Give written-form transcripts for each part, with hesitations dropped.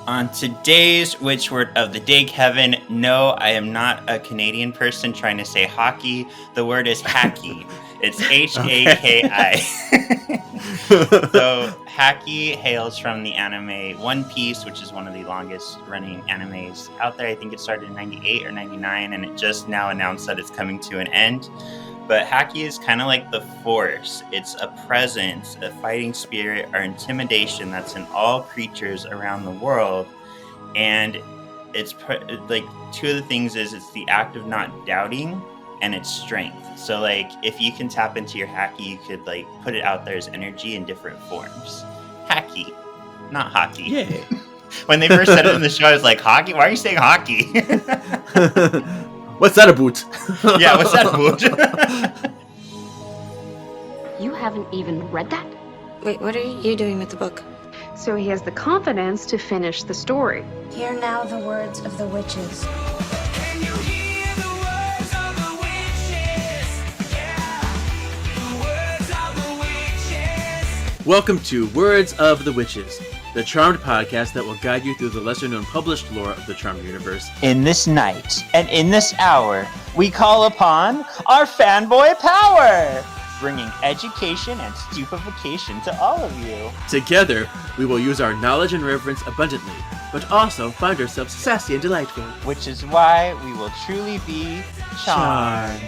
On today's Witch Word of the Day, Kevin, no, I am not a Canadian person trying to say hockey. The word is hacky. It's H-A-K-I. So, hacky hails from the anime One Piece, which is one of the longest running animes out there. I think it started in 98 or 99, and it just now announced that it's coming to an end. But Haki is kind of like the Force. It's a presence, a fighting spirit, or intimidation that's in all creatures around the world. And it's like two of the things is it's the act of not doubting and its strength. So like if you can tap into your Haki, you could like put it out there as energy in different forms. Haki, not hockey. Yeah. When they first said it in the show, I was like, hockey? Why are you saying hockey? What's that about? Yeah, what's that about? You haven't even read that? Wait, what are you doing with the book? So he has the confidence to finish the story. Hear now the words of the witches. Can you hear the words of the witches? Yeah, the words of the witches. Welcome to Words of the Witches, the Charmed podcast that will guide you through the lesser-known published lore of the Charmed universe. In this night and in this hour, we call upon our fanboy power, bringing education and stupefaction to all of you. Together, we will use our knowledge and reverence abundantly, but also find ourselves sassy and delightful. Which is why we will truly be charmed.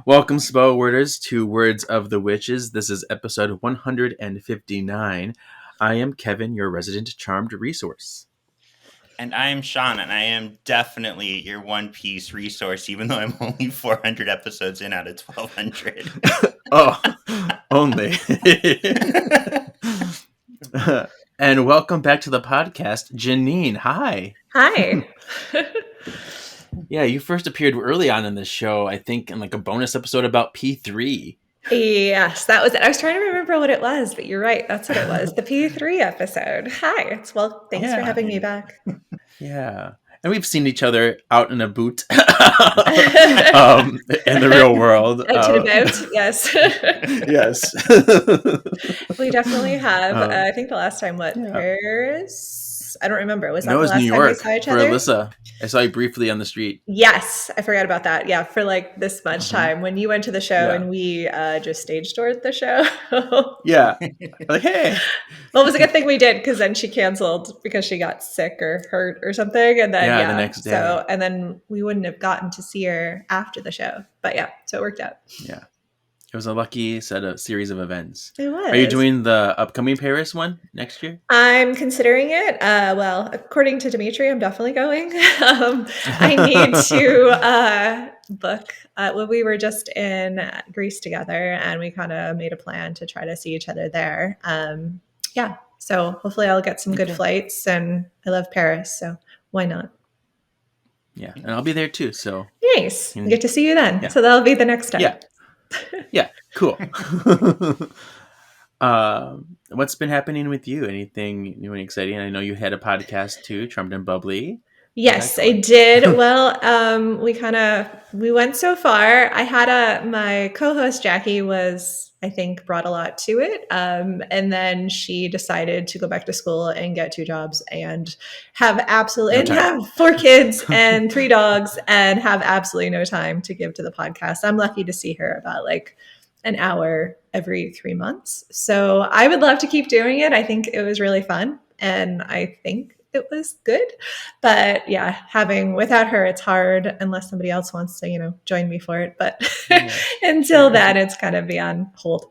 Welcome, spell worders, to Words of the Witches. This is episode 159. I am Kevin, your resident Charmed resource. And I am Sean, and I am definitely your One Piece resource, even though I'm only 400 episodes in out of 1,200. Oh, only. And welcome back to the podcast, Janine. Hi. Hi. Yeah, you first appeared early on in this show, I think, in like a bonus episode about P3. Yes, that was it. I was trying to remember what it was, but you're right. That's what it was. The P3 episode. Hi. Thanks for having me back. Yeah. And we've seen each other out in a boot in the real world. Out and about, yes. Yes. We definitely have. I think the last time, Paris? I don't remember. Was that no, it was the last New time we York saw each for other? Alyssa. I saw you briefly on the street. Yes, I forgot about that. Yeah, for like this much time when you went to the show and we just stage doored the show. Yeah. Like, hey. Well, it was a good thing we did because then she canceled because she got sick or hurt or something. And then, the next day. So, and then we wouldn't have gotten to see her after the show. But yeah, so it worked out. Yeah. It was a lucky series of events. It was. Are you doing the upcoming Paris one next year? I'm considering it. Well, according to Dimitri, I'm definitely going. I need to book. Well, we were just in Greece together, and we kind of made a plan to try to see each other there. Yeah, so hopefully I'll get some good flights, and I love Paris, so why not? Yeah, and I'll be there too. So nice. Get to see you then. Yeah. So that'll be the next step. Yeah. Yeah, cool. What's been happening with you? Anything new and exciting? I know you had a podcast too, Charmed and Bubbly. Yes, I did. Well, we went so far. I had my co-host Jackie I think brought a lot to it. And then she decided to go back to school and get 2 jobs and have have 4 kids and 3 dogs and have absolutely no time to give to the podcast. I'm lucky to see her about like an hour every 3 months. So I would love to keep doing it. I think it was really fun. And I think it was good. But yeah, without her, it's hard unless somebody else wants to, join me for it. But until then, it's kind of be on hold.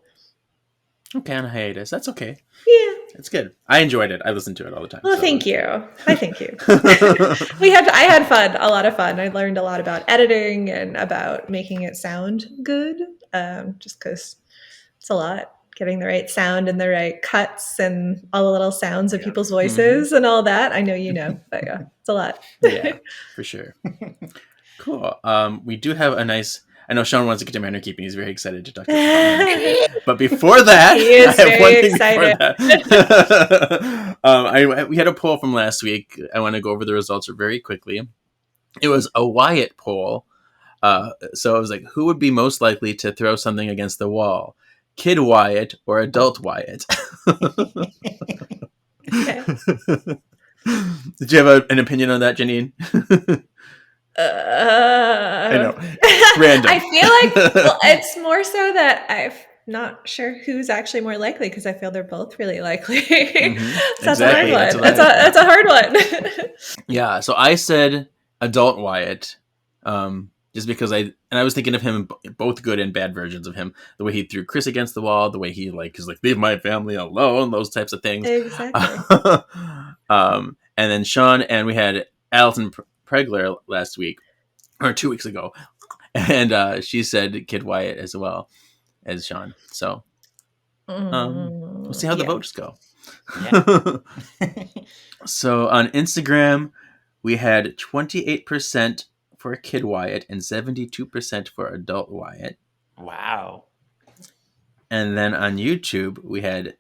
Okay, on a hiatus. That's okay. Yeah. It's good. I enjoyed it. I listened to it all the time. Well, thank you. I thank you. I had fun, a lot of fun. I learned a lot about editing and about making it sound good. Just because it's a lot. Getting the right sound and the right cuts and all the little sounds of people's voices and all that. I know but yeah, it's a lot. Yeah, for sure. Cool. We do have a nice... I know Sean wants to get to manor keeping. He's very excited to talk about But before that, he is I have very excited. We had a poll from last week. I want to go over the results very quickly. It was a Wyatt poll. So I was like, who would be most likely to throw something against the wall? Kid Wyatt or adult Wyatt? Okay. Did you have an opinion on that, Janine? I know. Random. I feel like, well, it's more so that I'm not sure who's actually more likely because I feel they're both really likely. So Exactly. that's a hard one. That's That's a hard one. Yeah, so I said adult Wyatt, just because I was thinking of him both good and bad versions of him. The way he threw Chris against the wall, the way he is like leave my family alone, those types of things. Exactly. And then Sean, and we had Alison Pregler last week or 2 weeks ago, and she said Kid Wyatt as well as Sean. So we'll see how the votes go. Yeah. So on Instagram, we had 28% for Kid Wyatt and 72% for adult Wyatt. Wow. And then on YouTube, we had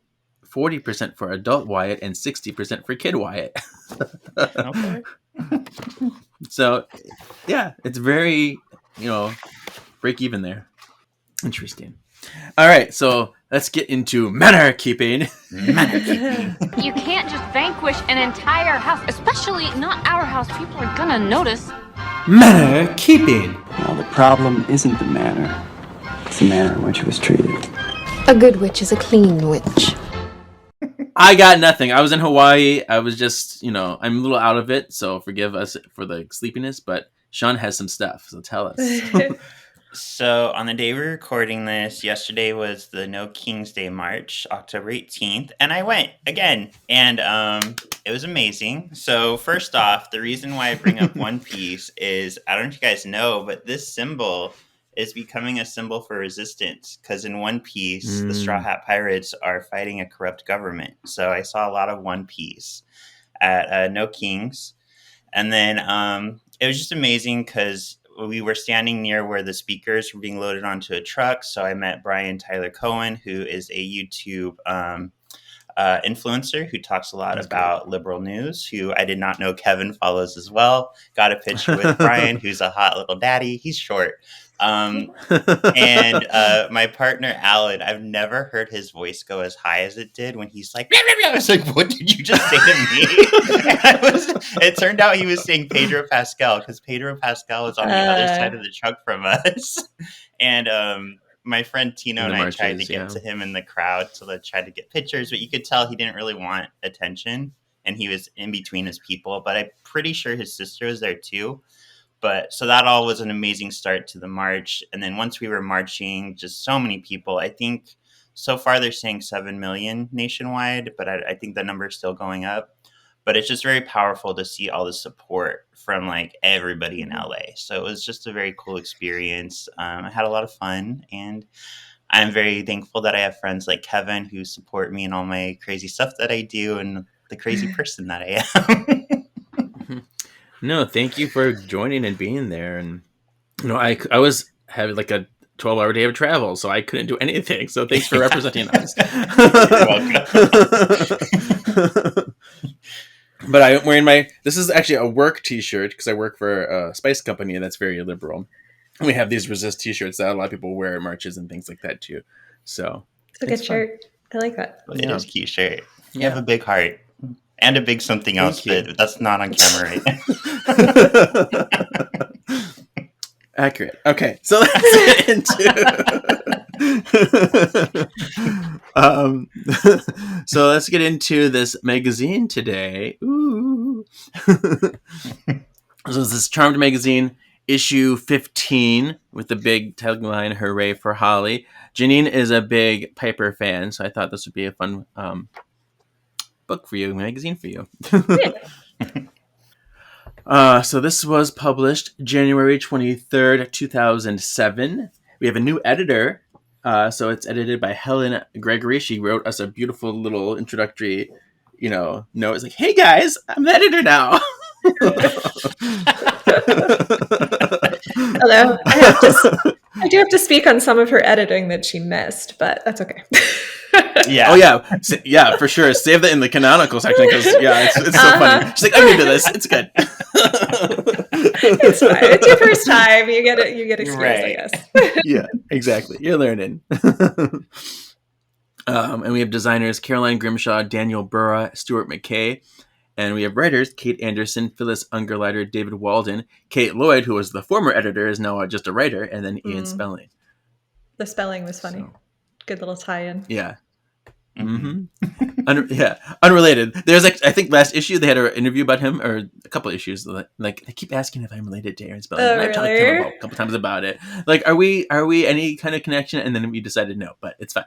40% for adult Wyatt and 60% for Kid Wyatt. Okay. So, yeah, it's very, break even there. Interesting. All right, so let's get into manner keeping. You can't just vanquish an entire house, especially not our house. People are gonna notice. Manner keeping. Well, the problem isn't the manner. It's the manner in which it was treated. A good witch is a clean witch. I got nothing. I was in Hawaii. I was just, I'm a little out of it, so forgive us for the sleepiness, but Sean has some stuff, so tell us. So on the day we're recording this, yesterday was the No King's Day March, October 18th, and I went again, and it was amazing. So first off, the reason why I bring up One Piece is, I don't know if you guys know, but this symbol is becoming a symbol for resistance, because in One Piece, the Straw Hat Pirates are fighting a corrupt government. So I saw a lot of One Piece at No King's, and then it was just amazing because we were standing near where the speakers were being loaded onto a truck. So I met Brian Tyler Cohen, who is a YouTube influencer who talks a lot about liberal news, who I did not know Kevin follows as well. Got a picture with Brian, who's a hot little daddy. He's short. And my partner, Alan, I've never heard his voice go as high as it did when he's like, I was like, what did you just say to me? It turned out he was saying Pedro Pascal, because Pedro Pascal was on the other side of the truck from us. And my friend Tino and I tried to get to him in the crowd to try to get pictures, but you could tell he didn't really want attention, and he was in between his people. But I'm pretty sure his sister was there too. But so that all was an amazing start to the march. And then once we were marching, just so many people. I think so far they're saying 7 million nationwide, but I think the number is still going up. But it's just very powerful to see all the support from everybody in LA. So it was just a very cool experience. I had a lot of fun, and I'm very thankful that I have friends like Kevin who support me in all my crazy stuff that I do and the crazy person that I am. No, thank you for joining and being there. And I was having a 12-hour day of travel, so I couldn't do anything. So thanks for representing us. But I'm wearing this is actually a work t-shirt because I work for a spice company that's very liberal. We have these resist t-shirts that a lot of people wear at marches and things like that too. So It's a good shirt. I like that. It is a cute shirt. You have a big heart. And a big something else, but that's not on camera right now. Accurate. Okay, so let's get into so let's get into this magazine today. Ooh. So it's this Charmed magazine, issue 15, with the big tagline, "Hooray for Holly." Janine is a big Piper fan, so I thought this would be a fun book for you, magazine for you. So this was published January 23rd, 2007. We have a new editor. So it's edited by Helen Gregory. She wrote us a beautiful little introductory, note. It's like, hey guys, I'm the editor now. Although I do have to speak on some of her editing that she missed, but that's okay. Yeah. Oh yeah. Yeah, for sure. Save that in the canonical section because it's so funny. She's like, I'm into this. It's good. It's fine. It's your first time. You get experience, right. I guess. Yeah, exactly. You're learning. And we have designers Caroline Grimshaw, Daniel Burra, Stuart McKay. And we have writers Kate Anderson, Phyllis Ungerleider, David Walden. Kate Lloyd, who was the former editor, is now just a writer. And then Ian Spelling. The spelling was funny. So, Good little tie-in. yeah. Unrelated. There's I think last issue they had an interview about him, or a couple issues. Like they keep asking if I'm related to Aaron Spelling. And I've talked to him a couple times about it. Like, are we any kind of connection? And then we decided no, but it's fine.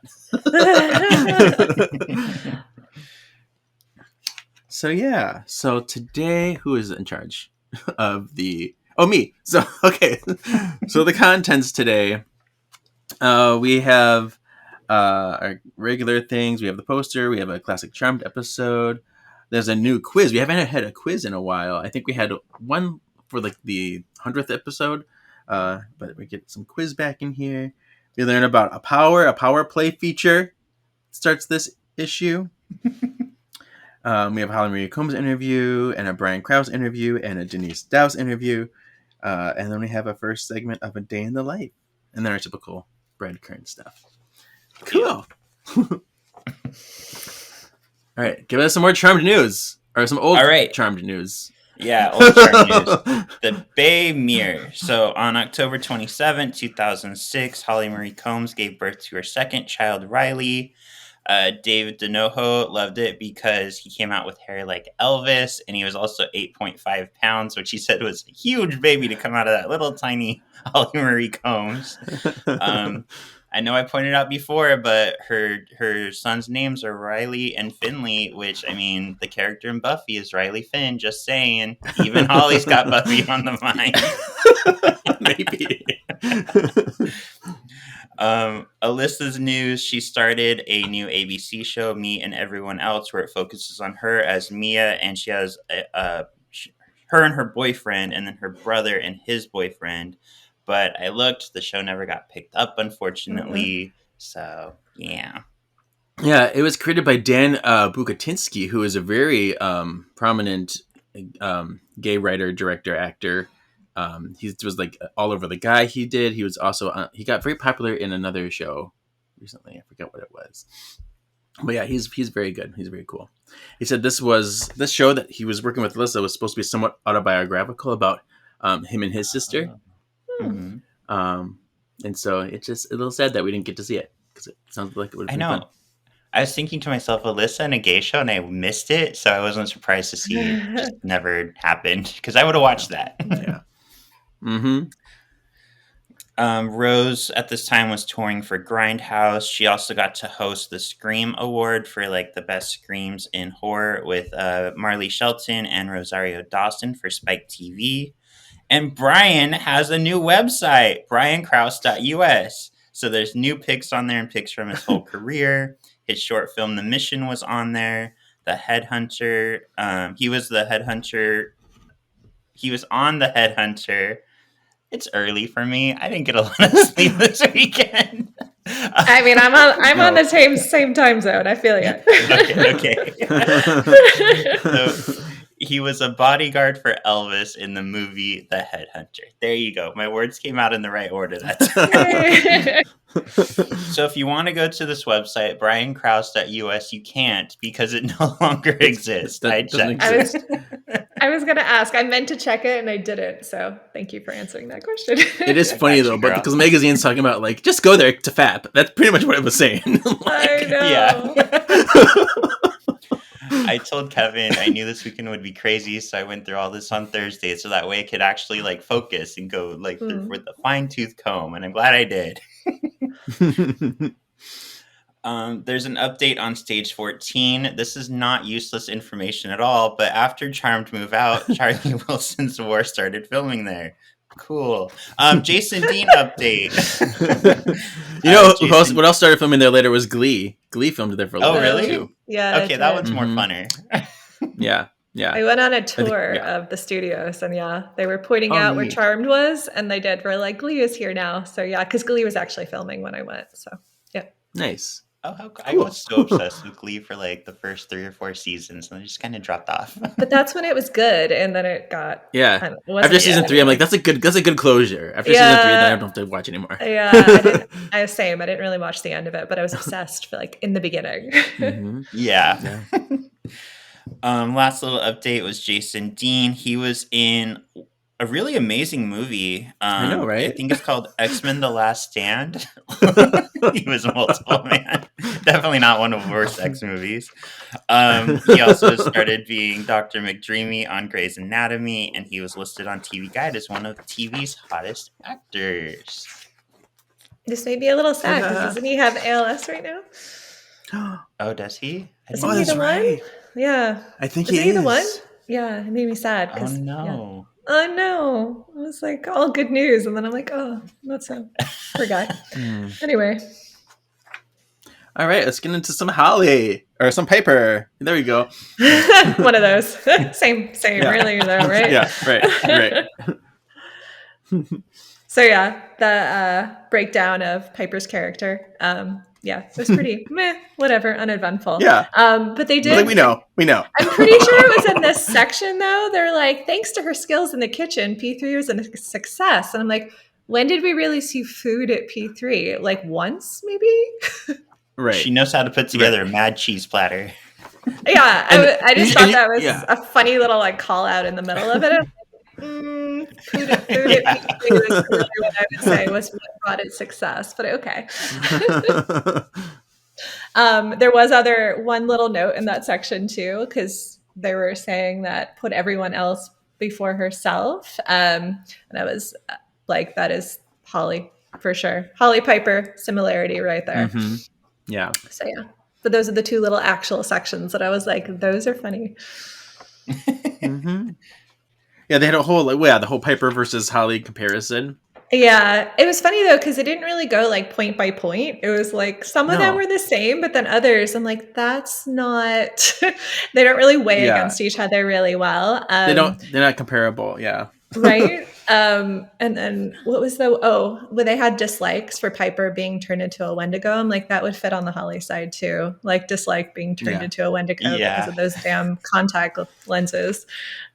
So yeah. So today, who is in charge of the? Oh, me. So okay. So the contents today. We have our regular things. We have the poster. We have a classic Charmed episode. There's a new quiz. We haven't had a quiz in a while. I think we had one for like the 100th episode, but we get some quiz back in here. We learn about a power play feature. Starts this issue. We have a Holly Marie Combs interview and a Brian Krause interview and a Denise Dowse interview. And then we have a first segment of A Day in the Life. And then our typical breadcrumb stuff. Cool. All right, give us some more Charmed news. Or some old Charmed news. Yeah, old Charmed news. The Bay Mirror. So on October 27, 2006, Holly Marie Combs gave birth to her second child, Riley. David Donoho loved it because he came out with hair like Elvis, and he was also 8.5 pounds, which he said was a huge baby to come out of that little tiny Holly Marie Combs. I know I pointed out before, but her sons' names are Riley and Finley, which, I mean, the character in Buffy is Riley Finn, just saying. Even Holly's got Buffy on the mind. Maybe. Alyssa's news, she started a new ABC show, Me and Everyone Else, where it focuses on her as Mia, and she has her and her boyfriend, and then her brother and his boyfriend. But I looked, the show never got picked up, unfortunately. So, yeah. Yeah, it was created by Dan Bukatinsky, who is a very prominent gay writer, director, actor. He was like all over The Guy he did. He was also, he got very popular in another show recently. I forget what it was. But yeah, he's very good. He's very cool. He said this show that he was working with Alyssa was supposed to be somewhat autobiographical about him and his sister. Mm-hmm. And so it's just a little sad that we didn't get to see it because it sounds like it would have been fun. I was thinking to myself, Alyssa in a gay show, and I missed it, so I wasn't surprised to see it just never happened because I would have watched that. Yeah. Mm-hmm. Rose at this time was touring for Grindhouse. She also got to host the Scream Award for like the best screams in horror with Marley Shelton and Rosario Dawson for Spike TV. And Brian has a new website, briankrause.us. So there's new pics on there and pics from his whole career. His short film, The Mission, was on there. The Headhunter. He was the Headhunter. He was on The Headhunter. It's early for me. I didn't get a lot of sleep this weekend. I mean, I'm on the same time zone. I feel you. Okay. So he was a bodyguard for Elvis in the movie The Headhunter. There you go. My words came out in the right order that time. So if you want to go to this website, briankrause.us, you can't because it no longer exists. I checked. I was going to ask. I meant to check it and I didn't. So thank you for answering that question. It is funny though, but because the magazine's talking about like, just go there to FAP. That's pretty much what it was saying. I know. Yeah. I told Kevin I knew this weekend would be crazy, so I went through all this on Thursday, so that way I could actually like focus and go like through with a fine-tooth comb, and I'm glad I did. There's an update on Stage 14. This is not useless information at all, but after Charmed move out, Charlie Wilson's War started filming there. Cool. Jason Dean update. You know what else started filming there later was Glee. Glee filmed there for a little bit. Really? Too. Yeah. Okay, that one's more funner. Yeah. I went on a tour of the studios, and they were pointing out where Charmed was, and they were like, Glee is here now. So yeah, because Glee was actually filming when I went. So yeah. Nice. Oh, I Cool. was so obsessed with Glee for like the first 3 or 4 seasons, and I just kind of dropped off. But that's when it was good, and then it got Yeah. it wasn't After season good 3, I'm like, anymore. that's a good closure. After season 3, then I Yeah. don't have to watch anymore. Yeah, I didn't. I was same. I didn't really watch the end of it, but I was obsessed for like in the beginning. Mhm. Yeah. Last little update was Jason Dean. He was in a really amazing movie. I know, I right? think it's called X-Men: The Last Stand. He was multiple, man. Definitely not one of the worst X movies. He also started being Dr. McDreamy on Grey's Anatomy, and he was listed on TV Guide as one of TV's hottest actors. This made me a little sad because Yeah. doesn't he have ALS right now? Oh, does he? I Isn't didn't he that's the one? right. Yeah. I think Isn't he he the one? is. Yeah, it made me sad. Oh 'cause- no. Yeah. Oh no. It was like all good news. And then I'm like, oh, that's a poor guy. Hmm. Anyway. All right, let's get into some Holly or some Piper. There we go. One of those. Same, Yeah. really though, right? Yeah, right. So yeah, the breakdown of Piper's character. Yeah, it was pretty meh, whatever, uneventful. Yeah. But they But, did. like, we know. I'm pretty sure it was in this section though. They're like, thanks to her skills in the kitchen, P3 was a success. And I'm like, when did we really see food at P3? Like once, maybe? Right. She knows how to put together a mad cheese platter. Yeah, I just and thought that was yeah. a funny little like call out in the middle of it. I'm like, food at P3 was really what I would say was what brought it success, but okay. There was one little note in that section too, because they were saying that put everyone else before herself. And I was like, that is Holly for sure. Holly Piper similarity right there. Mhm. Yeah. So yeah. But those are the two little actual sections that I was like, those are funny. Mhm. Yeah, they had a whole the whole Piper versus Holly comparison. Yeah, it was funny though because it didn't really go like point by point. It was like some of them No. were the same, but then others, I'm like, that's not. They don't really weigh Yeah. against each other really well. They're not comparable. Yeah. Right. And then what was when they had dislikes for Piper being turned into a Wendigo? I'm like, that would fit on the Holly side too. Like dislike being turned Yeah. into a Wendigo Yeah. because of those damn contact lenses.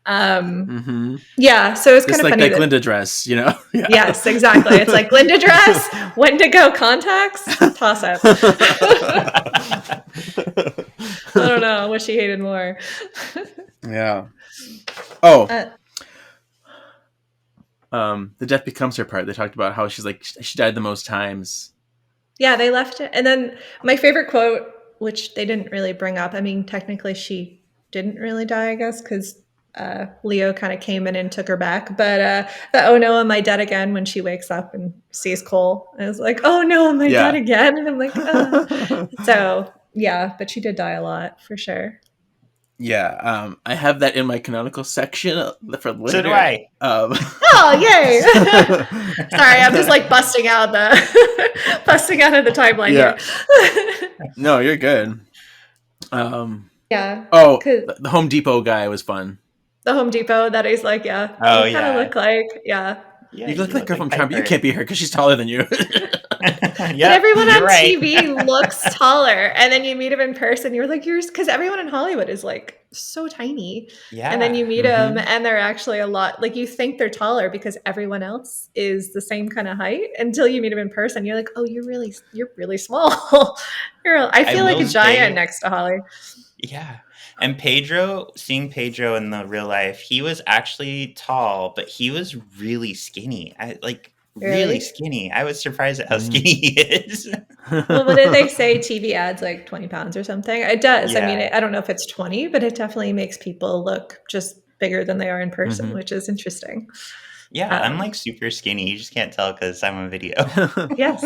Mm-hmm. Yeah, so it's kind Just of like funny. that Glinda dress, you know? Yeah. Yes, exactly. It's like Glinda dress, Wendigo contacts, toss up. I don't know what she hated more. Yeah. Oh. Uh, the death becomes her part. They talked about how she's like she died the most times. Yeah, they left it. And then my favorite quote, which they didn't really bring up. I mean, technically she didn't really die, I guess, because Leo kind of came in and took her back. But the "oh no, am I dead again?" when she wakes up and sees Cole, and it's like, "Oh no, am I Yeah. dead again?" And I'm like, so yeah, but she did die a lot for sure. Yeah. I have that in my canonical section for later. So do I. Oh, yay! Sorry, I'm just like busting out of the timeline Yeah. here. No, you're good. Yeah. Oh, 'Cause- the Home Depot guy was fun. The Home Depot that he's like, yeah. Oh, you kind of yeah. look like, yeah. Yeah, You look like Girl from Charm, but you can't be her because she's taller than you. But But everyone on TV looks taller, and then you meet him in person. You're like, because everyone in Hollywood is like so tiny, Yeah. and then you meet Mhm. them, and they're actually a lot. Like you think they're taller because everyone else is the same kind of height until you meet them in person. You're like, oh, you're really small. I feel like a will giant say- next to Holly. Yeah. And seeing Pedro in the real life, he was actually tall, but he was really skinny. Really? Really skinny. I was surprised at how skinny he is. Well, what did they say? TV adds like 20 pounds or something. It does. I mean, Yeah. I don't know if it's 20, but it definitely makes people look just bigger than they are in person, Mhm. which is interesting. Yeah, I'm like super skinny. You just can't tell because I'm on video. Yes.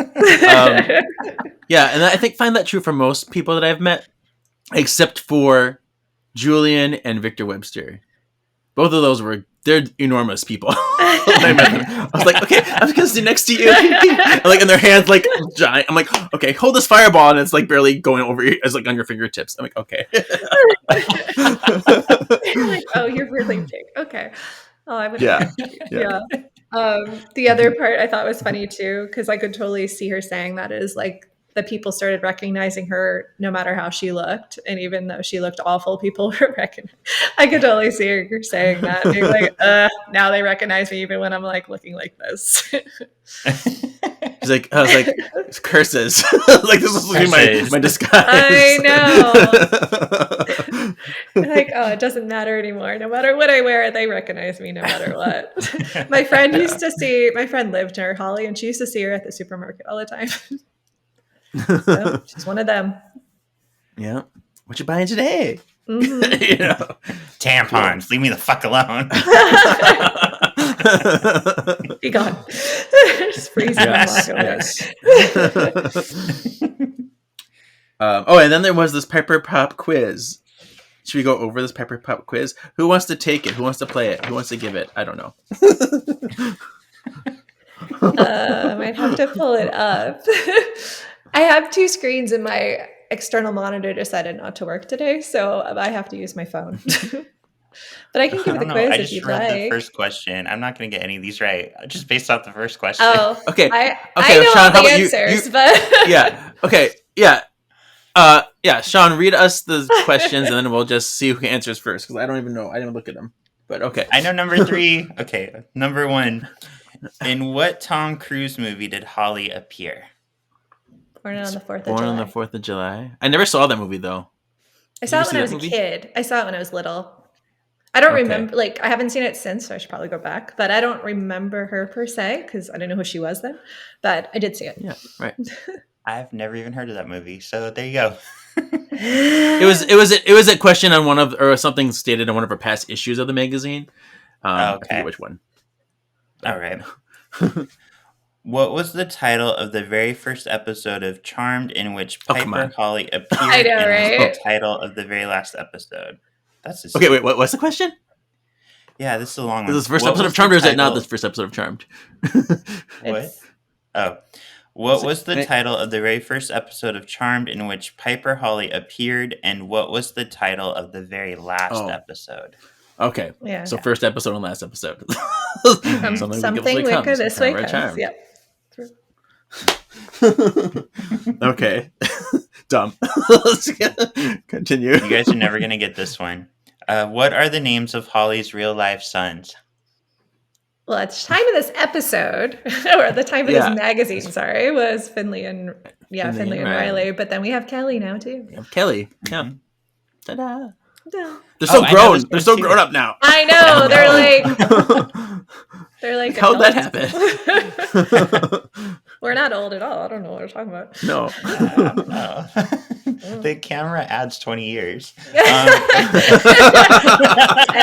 Yeah, and I find that true for most people that I've met, except for Julian and Victor Webster. Both of those they're enormous people. I met them. I was like, okay, I'm just gonna sit next to you. And their hands like giant. I'm like, okay, hold this fireball, and it's like barely going over it's like on your fingertips. I'm like, okay. You're like, oh, you're really big. Okay. Oh, I would. Yeah. Yeah. The other part I thought was funny too, because I could totally see her saying that is like the people started recognizing her no matter how she looked. And even though she looked awful, people were recognizing. I could totally see her saying that. Being like, now they recognize me even when I'm like looking like this. She's like, I was like, it's curses. Like this was my disguise. I know. Like, oh, it doesn't matter anymore. No matter what I wear, they recognize me no matter what. My friend lived near Holly, and she used to see her at the supermarket all the time. So she's one of them. Yeah. What you buying today? Mm-hmm. You know, Tampons. Leave me the fuck alone. Be gone. Just freeze Yes, and walk away. yes. And then there was this Pepper Pop quiz. Should we go over this Pepper Pop quiz? Who wants to take it? Who wants to play it? Who wants to give it? I don't know. I'd have to pull it up. I have two screens and my external monitor decided not to work today, so I have to use my phone. But I can give you the quiz I if just you'd read like. the first question. I'm not going to get any of these right, just based off the first question. Oh, Okay. I Okay, know Sean, all how the about you- answers, but Yeah. Okay. Yeah. Yeah. Sean, read us the questions, and then we'll just see who answers first because I don't even know. I didn't look at them. But okay. I know number 3. Okay, number 1. In what Tom Cruise movie did Holly appear? Born on the 4th of Born July. on the 4th of July. I never saw that movie though. I saw you it when see I that was movie? a kid. I saw it when I was little. I don't Okay. remember, like, I haven't seen it since, so I should probably go back. But I don't remember her per se because I didn't know who she was then. But I did see it. Yeah. Right. I've never even heard of that movie, so there you go. It was a question on one of or something stated on one of our past issues of the magazine. I Okay. forget which one. All right. What was the title of the very first episode of Charmed in which Oh, come Piper on. Holly appeared? I know, and right? was the title of the very last episode. That's just, Okay, wait. What's the question? Yeah, this is a long one. Is this the first What episode was of Charmed, the or is it not title- the first episode of Charmed? What? It's- Oh. What was the Wait. title of the very first episode of Charmed in which Piper Holly appeared, and what was the title of the very last Oh. episode? Okay. Yeah. So first episode and last episode. Something wicker this way comes. Charmed. Yep. Okay. Dumb. Let's continue. You guys are never going to get this one. What are the names of Holly's real life sons? Well, at the time of this episode, or at the time of Yeah. this magazine, sorry, was Finley and Finley and Riley. But then we have Kelly now too. Kelly. Yeah. Mhm. Ta-da. Yeah. They're so I know grown. this They're one so too. grown up now. I know. How'd They're like that adults. happen? We're not old at all. I don't know what we're talking about. No. The camera adds 20 years. I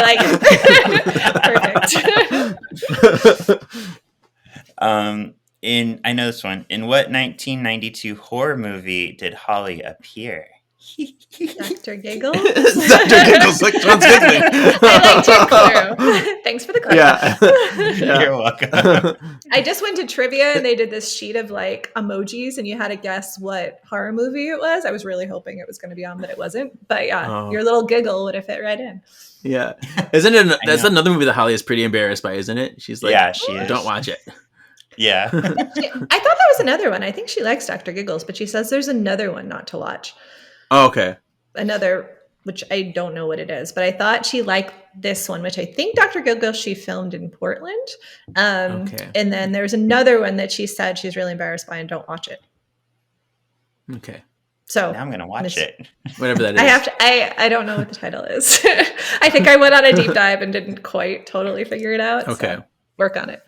like it. Perfect. I know this one. In what 1992 horror movie did Holly appear? Dr. Giggles. Dr. Giggles, like Sean's giggling. I liked your clue. Thanks for the clue. Yeah. You're welcome. I just went to trivia and they did this sheet of like emojis and you had to guess what horror movie it was. I was really hoping it was going to be on, but it wasn't. But yeah, Oh. your little giggle would have fit right in. Yeah. Isn't it? That's know. another movie that Holly is pretty embarrassed by, isn't it? She's like, Yeah, she is. don't watch it. Yeah. I thought that was another one. I think she likes Dr. Giggles, but she says there's another one not to watch. Oh, okay. Another, which I don't know what it is, but I thought she liked this one, which I think Dr. Giggles she filmed in Portland. Okay. And then there's another one that she said she's really embarrassed by and don't watch it. Okay. So Now I'm going to watch it. Whatever that is. I have to. I don't know what the title is. I think I went on a deep dive and didn't quite totally figure it out. Okay. So work on it.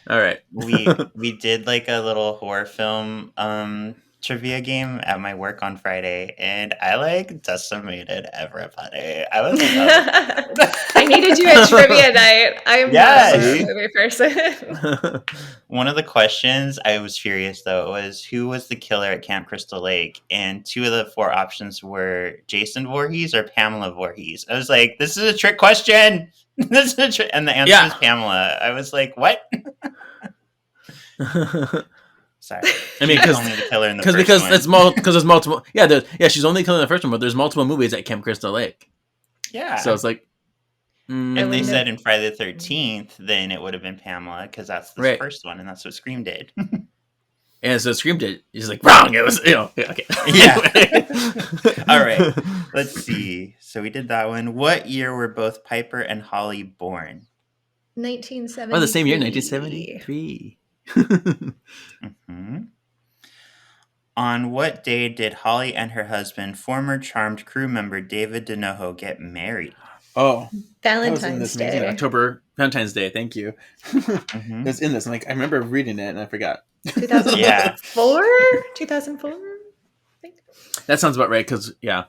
All right. We did like a little horror film trivia game at my work on Friday, and I like decimated everybody. I was I needed you at trivia night. I am Yes. not a horror movie person. One of the questions, I was furious though, was who was the killer at Camp Crystal Lake? And 2 of the 4 options were Jason Voorhees or Pamela Voorhees. I was like, this is a trick question. This is a trick. And the answer Yeah. is Pamela. I was like, what? Sorry. I mean, She's only the killer in the first because one. there's multiple. Yeah, she's only killing the first one, but there's multiple movies at Camp Crystal Lake. Yeah. So it's like, if they wouldn't said in Friday the 13th, then it would have been Pamela because that's the Right. first one, and that's what Scream did. And so Scream did. He's like, wrong. It was, okay. Yeah. All right. Let's see. So we did that one. What year were both Piper and Holly born? 1973. Oh, the same year, 1973. Mm-hmm. On what day did Holly and her husband, former Charmed crew member David DeNoho, get married? Oh, that was in Valentine's this magazine, Day. October, Valentine's Day. Thank you. Mhm. It's in this. I'm like, I remember reading it and I forgot. 2004? Yeah. 2004? I think. That sounds about right. Because that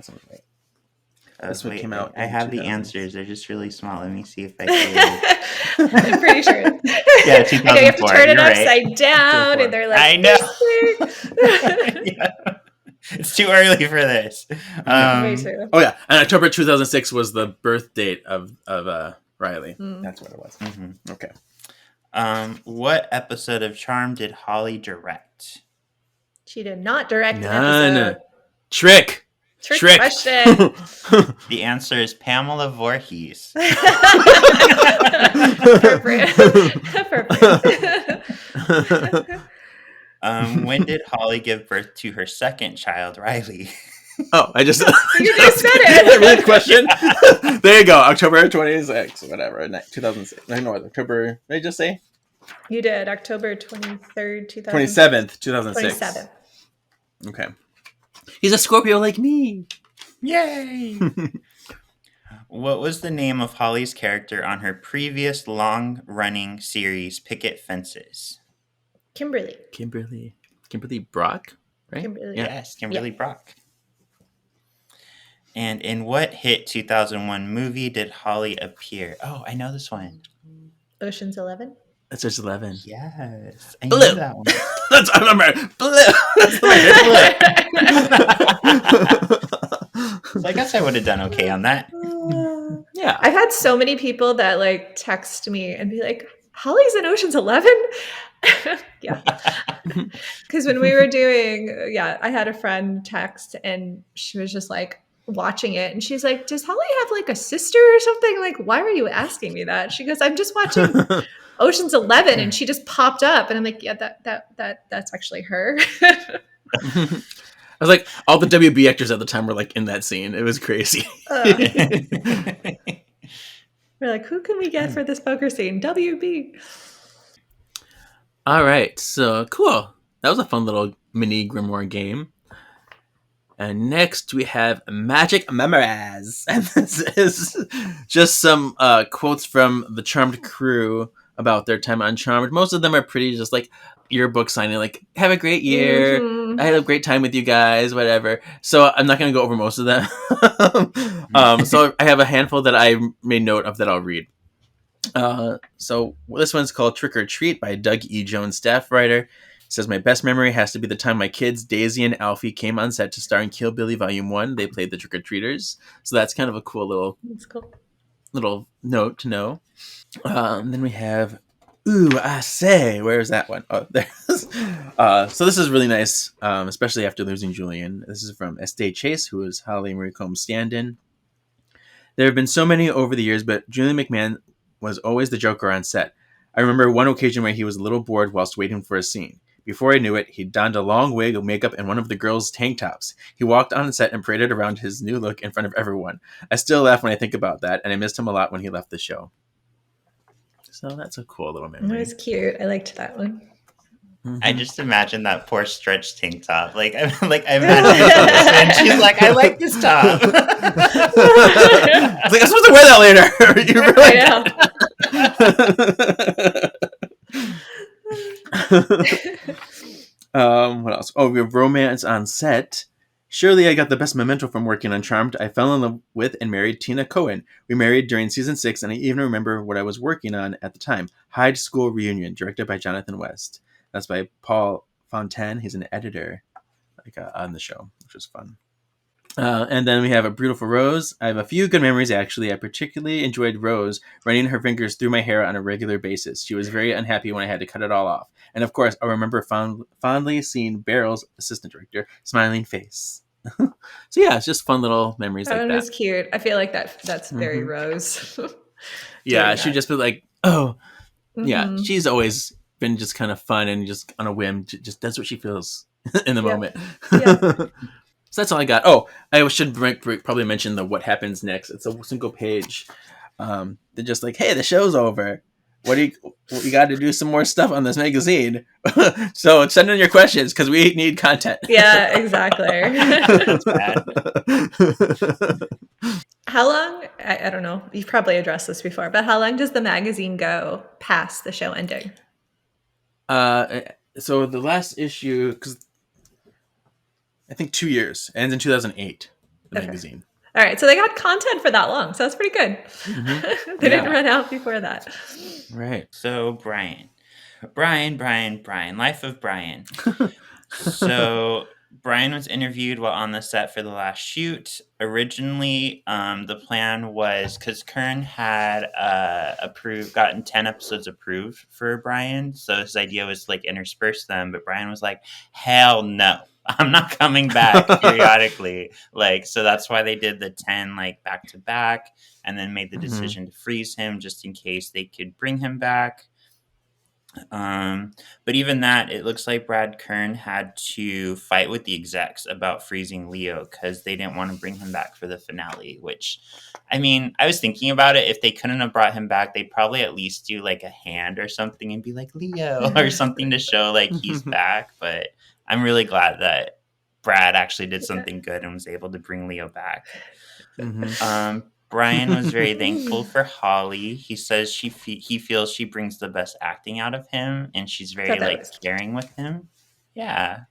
sounds right. This one Wait, came out I in have the 2000. answers. They're just really small. Let me see if I can. I'm pretty sure. Yeah, I know you have to 2004. turn it You're right. upside down, 2004. and they're like, I know. this big. Yeah. It's too early for this. Me too. Oh, yeah. And October 2006 was the birth date of Riley. Mm. That's what it was. Mhm. Okay. What episode of Charm did Holly direct? She did not direct an None. episode. Trick. Trick question. The answer is Pamela Voorhees. Appropriate. When did Holly give birth to her second child, Riley? Oh, I just You just said it. Read the question. There you go. October 26th, whatever. 2006. I know what October. What did I just say? You did. October 23rd, 27th, 2006. 27th. Okay. He's a Scorpio like me. Yay! What was the name of Holly's character on her previous long-running series, Picket Fences? Kimberly. Kimberly Brock, right? Kimberly. Yeah. Yes, Kimberly Brock. And in what hit 2001 movie did Holly appear? Oh, I know this one. Ocean's 11. That's just 11. Yes. I Blue. knew that one. That's I remember. Blue. That's So I guess I would have done okay on that. yeah. I've had so many people that like text me and be like, Holly's in Ocean's 11? Yeah. Because when we were doing, I had a friend text and she was just like watching it and she's like, does Holly have like a sister or something? Like, why are you asking me that? She goes, I'm just watching Ocean's 11 and she just popped up and I'm like, yeah, that's actually her. I was like, all the WB actors at the time were like in that scene. It was crazy. We're like, who can we get for this poker scene? WB. All right, so cool. That was a fun little mini grimoire game. And next we have Magic Memories. And this is just some quotes from the Charmed crew about their time on Charmed. Most of them are pretty just like yearbook signing, like, have a great year. Mhm. I had a great time with you guys, whatever. So I'm not going to go over most of them. So I have a handful that I made note of that I'll read. So this one's called Trick or Treat by Doug E. Jones, staff writer. It says, my best memory has to be the time my kids, Daisy and Alfie, came on set to star in Kill Billy Volume 1. They played the trick-or-treaters. So that's kind of a cool That's cool. little note to know. Then we have Ooh, I Say. Where's that one? Oh, there's. So this is really nice, especially after losing Julian. This is from Estee Chase, who is Holly Marie Combs' stand-in. There have been so many over the years, but Julian McMahon was always the Joker on set. I remember one occasion where he was a little bored whilst waiting for a scene. Before I knew it, he donned a long wig of makeup and one of the girls' tank tops. He walked on set and paraded around his new look in front of everyone. I still laugh when I think about that, and I missed him a lot when he left the show. So that's a cool little It memory. was cute. I liked that one. I just imagine that poor stretch tank top. I imagine and she's like, I like this top. It's like, I'm supposed to wear that later. You really what else? Oh, we have romance on set. Surely I got the best memento from working on Charmed. I fell in love with and married Tina Cohen. We married during season 6, and I even remember what I was working on at the time. High School Reunion, directed by Jonathan West. That's by Paul Fontaine. He's an editor on the show, which was fun. And then we have A Beautiful Rose. I have a few good memories, actually. I particularly enjoyed Rose running her fingers through my hair on a regular basis. She was very unhappy when I had to cut it all off. And of course, I remember fondly seeing Beryl's assistant director, smiling face. So yeah, it's just fun little memories That like one that. was cute. I feel like that's very Rose. Yeah, doing she'd that. just be like, oh, yeah, Mhm. she's always been just kind of fun and just on a whim, just does what she feels in the moment. Yeah. So that's all I got. Oh, I should probably mention the what happens next. It's a single page. They're just like, hey, the show's over. You got to do some more stuff on this magazine. So send in your questions because we need content. Yeah, exactly. That's bad. How long, I don't know, you've probably addressed this before, but how long does the magazine go past the show ending? So the last issue, because I think 2 years, ends in 2008, the magazine. All right, so they got content for that long, so that's pretty good. Mm-hmm. They didn't run out before that. Right. So Brian, life of Brian. So Brian was interviewed while on the set for the last shoot. Originally, the plan was because Kern had gotten 10 episodes approved for Brian. So his idea was to like intersperse them, but Brian was like, hell no. I'm not coming back periodically. So that's why they did the 10 like back to back and then made the decision to freeze him just in case they could bring him back. But even that, it looks like Brad Kern had to fight with the execs about freezing Leo because they didn't want to bring him back for the finale, which, I mean, I was thinking about it. If they couldn't have brought him back, they'd probably at least do like a hand or something and be like Leo or something to show like he's back. But I'm really glad that Brad actually did something good and was able to bring Leo back. Brian was very thankful for Holly. He says he feels she brings the best acting out of him, and she's very like caring with him. Yeah.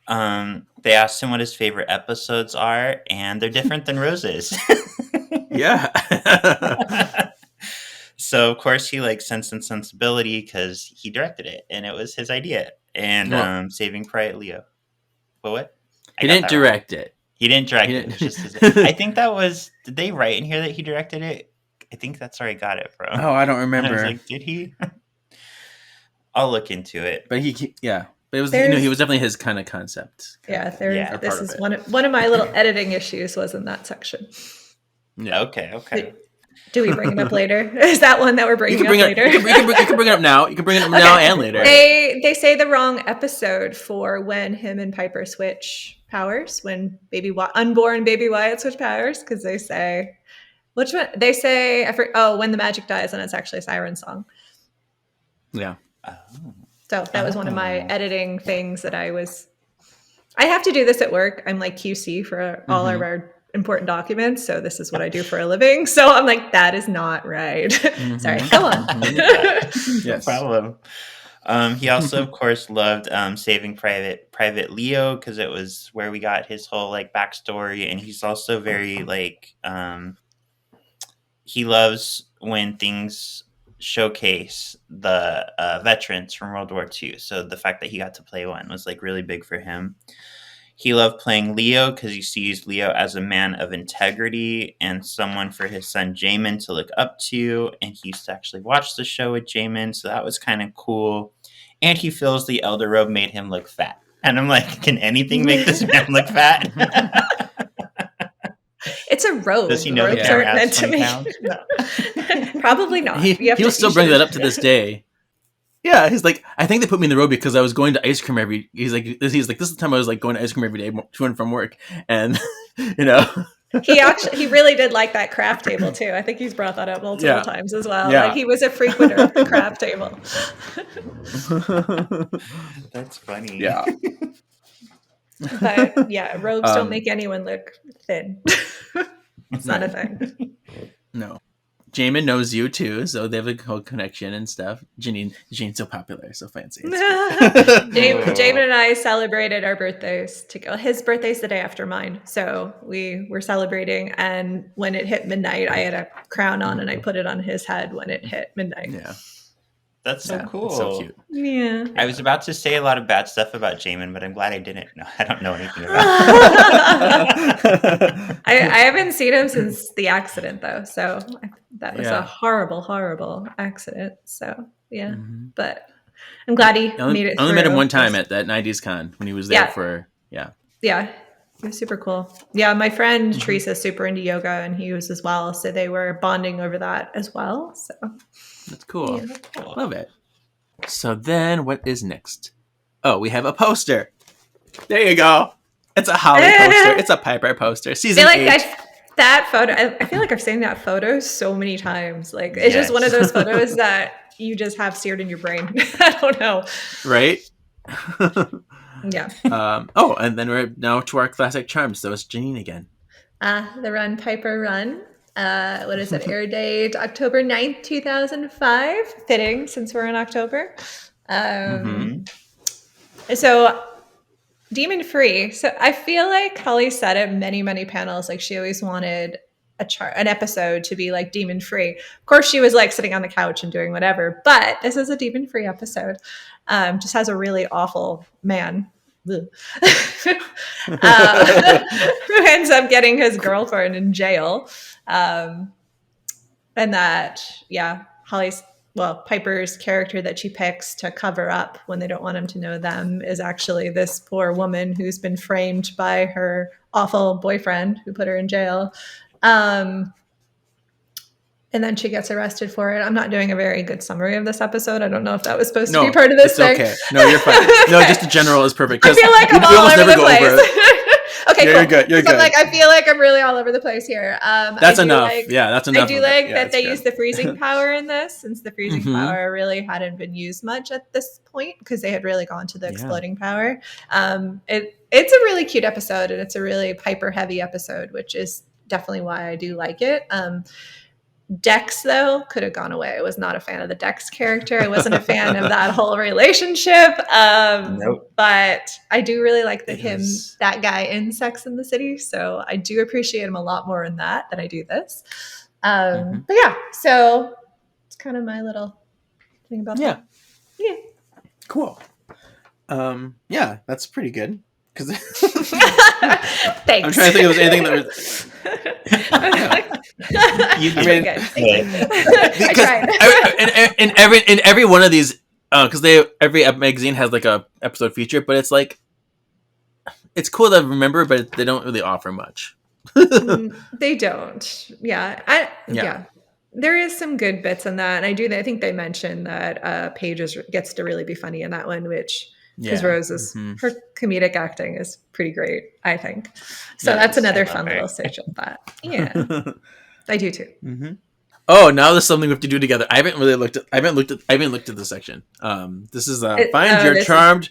They asked him what his favorite episodes are, and they're different than Rose's. Yeah. So of course he like Sense and Sensibility because he directed it, and it was his idea. And Saving Private Leo. But what? He didn't direct it. He didn't direct it. It was just his, I think that was. Did they write in here that he directed it? I think that's where I got it from. Oh, I don't remember. I was like, did he? I'll look into it. But but it was he was definitely his kind of concept. Yeah, this is one of my little editing issues was in that section. Yeah. Okay. Do we bring it up later? Is that one that we're bringing up later? You can bring it up now. You can bring it up now and later. They say the wrong episode for when him and Piper switch powers, when unborn baby Wyatt switch powers, because they say, which one? They say, when the magic dies, and it's actually a siren song. Yeah. So that was one of my editing things that I have to do this at work. I'm like QC for all of our important documents, so this is what I do for a living. So I'm like, that is not right. Sorry, go on. Yes. No problem. He also, of course, loved Saving Private Leo because it was where we got his whole like backstory, and he's also very like he loves when things showcase the veterans from World War II. So the fact that he got to play one was like really big for him. He loved playing Leo because he sees Leo as a man of integrity and someone for his son Jamin to look up to. And he used to actually watch the show with Jamin, so that was kind of cool. And he feels the elder robe made him look fat. And I'm like, can anything make this man look fat? It's a robe. Does he know Robes the aren't meant to be? No. Probably not. He'll still bring that up to this day. Yeah, he's like, I think they put me in the robe because I was going to ice cream he's like, this is the time I was like going to ice cream every day to and from work. And, He really did like that craft table too. I think he's brought that up multiple times as well. Yeah. Like he was a frequenter of the craft table. That's funny. Yeah. But yeah, robes don't make anyone look thin. It's not a thing. No. Jamin knows you too, so they have a whole connection and stuff. Janine's so popular, so fancy. Jamin and I celebrated our birthdays together. His birthday's the day after mine, so we were celebrating. And when it hit midnight, I had a crown on, and I put it on his head when it hit midnight. Yeah, that's so cool. It's so cute. Yeah. I was about to say a lot of bad stuff about Jamin, but I'm glad I didn't. No, I don't know anything about him. I haven't seen him since the accident, though. So that was a horrible, horrible accident. So, yeah. But I'm glad he made it through. I only met him one time at that 90s con when he was there for, Yeah, it was super cool. Yeah, my friend Teresa's super into yoga, and he was as well. So they were bonding over that as well. So that's cool. Yeah. Love it. So then, what is next? Oh, we have a poster. There you go. It's a Holly poster. It's a Piper poster. I Season feel like 8. that photo. I feel like I've seen that photo so many times. Like it's just one of those photos that you just have seared in your brain. I don't know. Right? Yeah. Oh, and then we're now to our classic charms. So it's Janine again. The Run Piper Run. What is it? Air date October 9th, 2005. Fitting since we're in October. So Demon Free. So I feel like Holly said it many, many panels. Like she always wanted an episode to be like demon free. Of course, she was like sitting on the couch and doing whatever. But this is a demon free episode. Just has a really awful man. Who ends up getting his girlfriend in jail. And that, Piper's character that she picks to cover up when they don't want him to know them is actually this poor woman who's been framed by her awful boyfriend who put her in jail. And then she gets arrested for it. I'm not doing a very good summary of this episode. I don't know if that was supposed to be part of this thing. Okay. No, you're fine. No, just the general is perfect. I feel like I'm all over the place. Okay, yeah, cool. You're good. You're good. I feel like I'm really all over the place here. That's enough. That's enough. I do like that they use the freezing power in this, since the freezing power really hadn't been used much at this point because they had really gone to the exploding power. It's a really cute episode, and it's a really Piper heavy episode, which is definitely why I do like it. Dex, though, could have gone away. I was not a fan of the Dex character. I wasn't a fan of that whole relationship. Nope. But I do really like that guy in Sex and the City. So I do appreciate him a lot more in that than I do this. But yeah, so it's kind of my little thing about that. Yeah. Cool. Yeah, that's pretty good. Thanks. I'm trying to think if there was anything that was. In every one of these, because every magazine has like a episode feature, but it's like it's cool to remember, but they don't really offer much. They don't. Yeah. There is some good bits in that, and I think they mentioned that Paige gets to really be funny in that one, which. Because Rose's her comedic acting is pretty great, I think. So that's another fun little stage of that. Yeah, I do too. Oh, now there's something we have to do together. I haven't looked at this section. This is find your charmed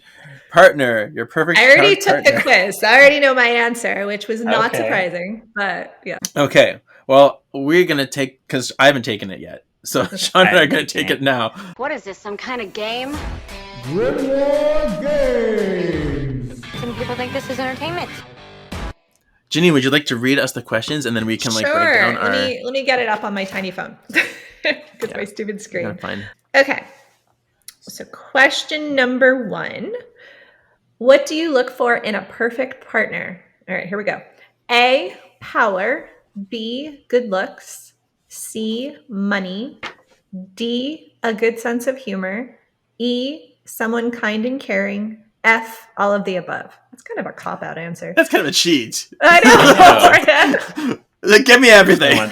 partner, your perfect. I already took the quiz. I already know my answer, which was not surprising, but yeah. Okay, well we're gonna take because I haven't taken it yet. So Sean and I are gonna take it now. What is this, some kind of game? Grimoire Games! Some people think this is entertainment. Janine, would you like to read us the questions and then we can break down our... Let me get it up on my tiny phone. Because my stupid screen. Yeah, fine. Okay. So question number 1. What do you look for in a perfect partner? All right, here we go. A, power. B, good looks. C, money. D, a good sense of humor. E, someone kind and caring. F, all of the above. That's kind of a cop-out answer. That's kind of a cheat. I know. Like, give me everything. Yeah,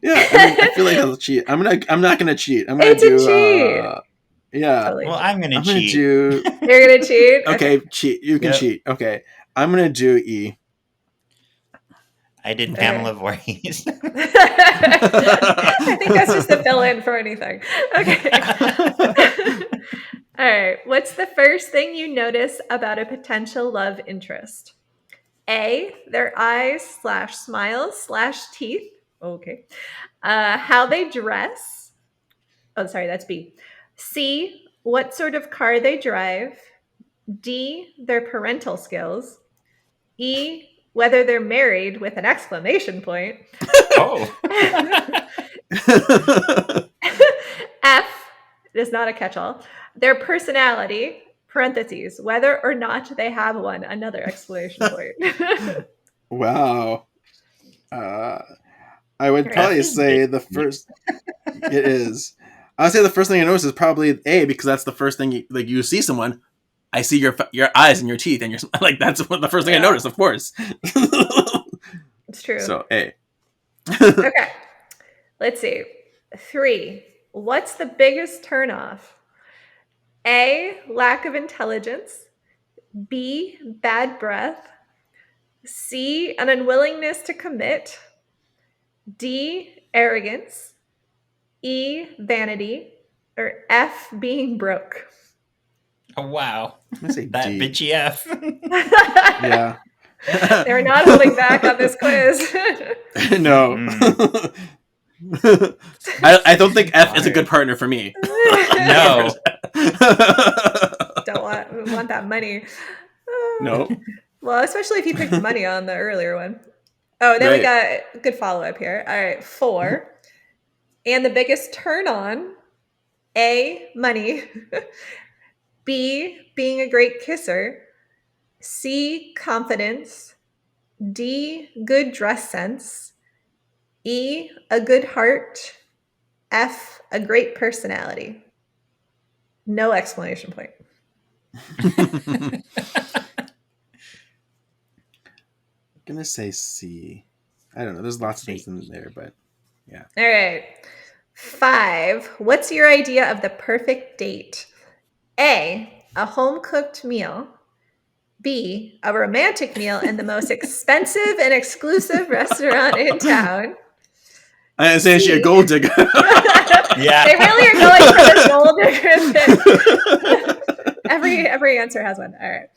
I feel like that's a cheat. I'm not gonna cheat. I'm gonna It's a cheat. Yeah. Totally. Well, I'm gonna cheat. You're gonna cheat? Okay, cheat. You can cheat. Okay. I'm gonna do E. I did Pamela Voorhees. I think that's just a fill-in for anything. Okay. All right. What's the first thing you notice about a potential love interest? A, their eyes / smiles / teeth. Okay. How they dress. Oh, sorry, that's B. C, what sort of car they drive. D, their parental skills. E, whether they're married with an exclamation point. Oh. F, it is not a catch-all. Their personality, parentheses, whether or not they have one, another exclamation point. Wow. I would probably say the first. It is. I would say the first thing I notice is probably A, because that's the first thing you see someone. I see your eyes and your teeth, and you're like, that's what the first thing I notice, of course. It's true. So A. Okay. Let's see. 3. What's the biggest turnoff? A, lack of intelligence. B, bad breath. C, an unwillingness to commit. D, arrogance. E, vanity. Or F, being broke. Oh, wow. I'm gonna say That D. bitchy F. Yeah. They're not holding back on this quiz. No. I don't think F is a good partner for me. No. Don't want that money. No. Well, especially if you picked money on the earlier one. Oh, then we got a good follow-up here. All right, 4. And the biggest turn on, A, money. B, being a great kisser. C, confidence. D, good dress sense. E, a good heart. F, a great personality. No explanation point. I'm gonna say C. I don't know. There's lots of things in there, but yeah. All right. 5. What's your idea of the perfect date? A, a home-cooked meal. B, a romantic meal in the most expensive and exclusive restaurant in town. I didn't say she a gold digger. Yeah. They really are going for this gold digger thing. Every answer has one. All right.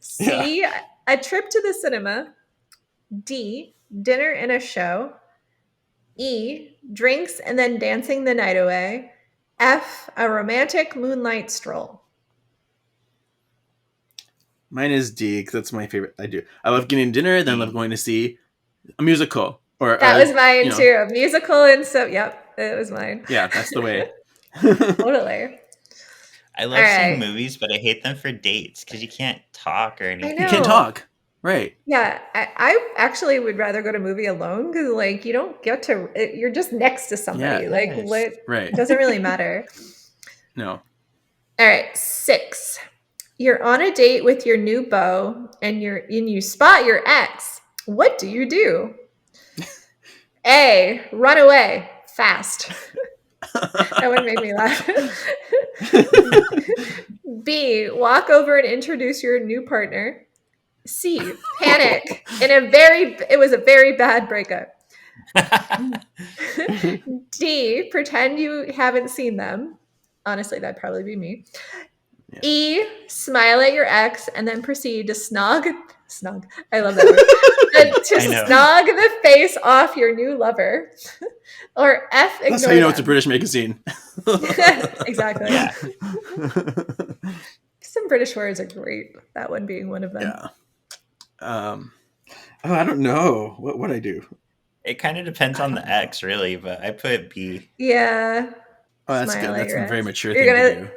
C, a trip to the cinema. D, dinner and a show. E, drinks and then dancing the night away. F, a romantic moonlight stroll. Mine is D because that's my favorite. I love getting dinner, then I love going to see a musical. Or that was mine too. A musical and so yep, it was mine. Yeah, that's the way. Totally. I love seeing movies, but I hate them for dates because you can't talk or anything. You can't talk. Right. Yeah, I actually would rather go to a movie alone because, like, you don't get to. You're just next to somebody. Yeah, like, what? Right. It doesn't really matter. No. All right, 6. You're on a date with your new beau, and you spot your ex. What do you do? A, run away fast. That one made me laugh. B, walk over and introduce your new partner. C, panic. It was a very bad breakup. D, pretend you haven't seen them. Honestly, that'd probably be me. Yeah. E, smile at your ex and then proceed to snog. I love that word. To snog the face off your new lover. Or F, ignore That's how you know them. it's a British magazine. Exactly. Yeah. Some British words are great. That one being one of them. Yeah. I don't know. What would I do? It kind of depends on the ex, really, but I put B. Yeah. Oh, that's good. That's a very mature thing to do.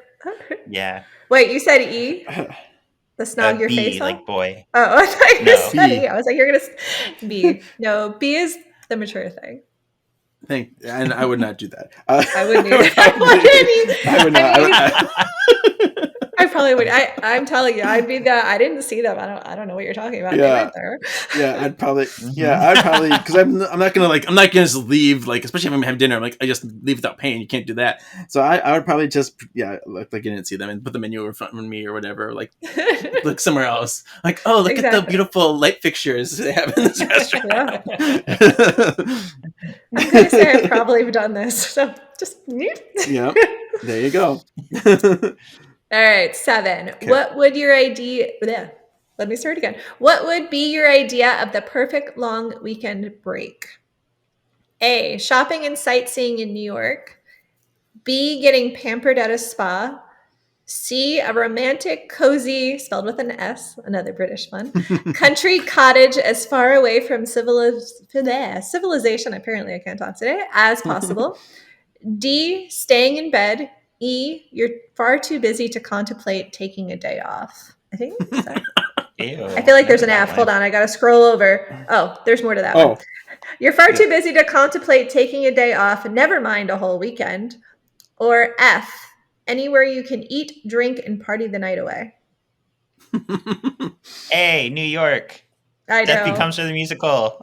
Yeah. Wait, you said E? The snog your B, face off? like boy. Oh, I thought you said B. E. I was like, you're going to B. No, B is the mature thing. And I would not do that. I wouldn't either. I would not. I probably would. I'm telling you, I'd be that. I didn't see them. I don't know what you're talking about. Yeah, I'd probably. Because I'm not gonna just leave. Like, especially if I'm having dinner, I'm like, I just leave without paying. You can't do that. So I would probably just look like I didn't see them and put the menu in front of me or whatever. Like, look somewhere else. Like, oh, look at the beautiful light fixtures they have in this restaurant. I'm gonna say I've probably done this. So just yeah. There you go. All right, 7. Okay. What would your idea? Let me start again. What would be your idea of the perfect long weekend break? A, shopping and sightseeing in New York. B, getting pampered at a spa. C, a romantic, cozy, spelled with an S, another British one, country cottage as far away from civilization, apparently I can't talk today, as possible. D, staying in bed. E, you're far too busy to contemplate taking a day off. I think. Ew, I feel like there's an F. Hold on, I gotta scroll over. Oh, there's more to that one. You're far too busy to contemplate taking a day off, never mind a whole weekend. Or F, anywhere you can eat, drink, and party the night away. A, New York. I know. Death Becomes the musical.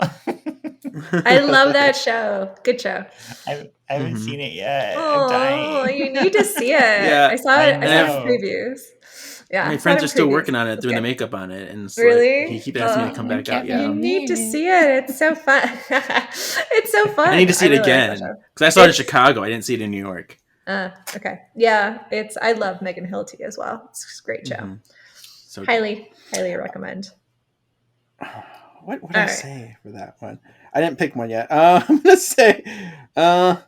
I love that show. Good show. I haven't Mhm. seen it yet. I'm Oh, dying. you need to see it. Yeah, I saw I it. I saw it know. in previews. Yeah, My I saw it friends in are still previews. working on it, It's doing the good. makeup on it, and it's like he Really? keeps asking me to come back out. Get Yeah, You me need to near. see it. It's so fun. It's so fun. I need to see it really like that again show. because I saw it in It's Chicago. I didn't see it in New York. okay. Yeah, it's. I love Megan Hilty as well. It's a great show. Mhm. So good. Highly recommend. What would All I right. say for that one? I didn't pick one yet. I'm gonna say, I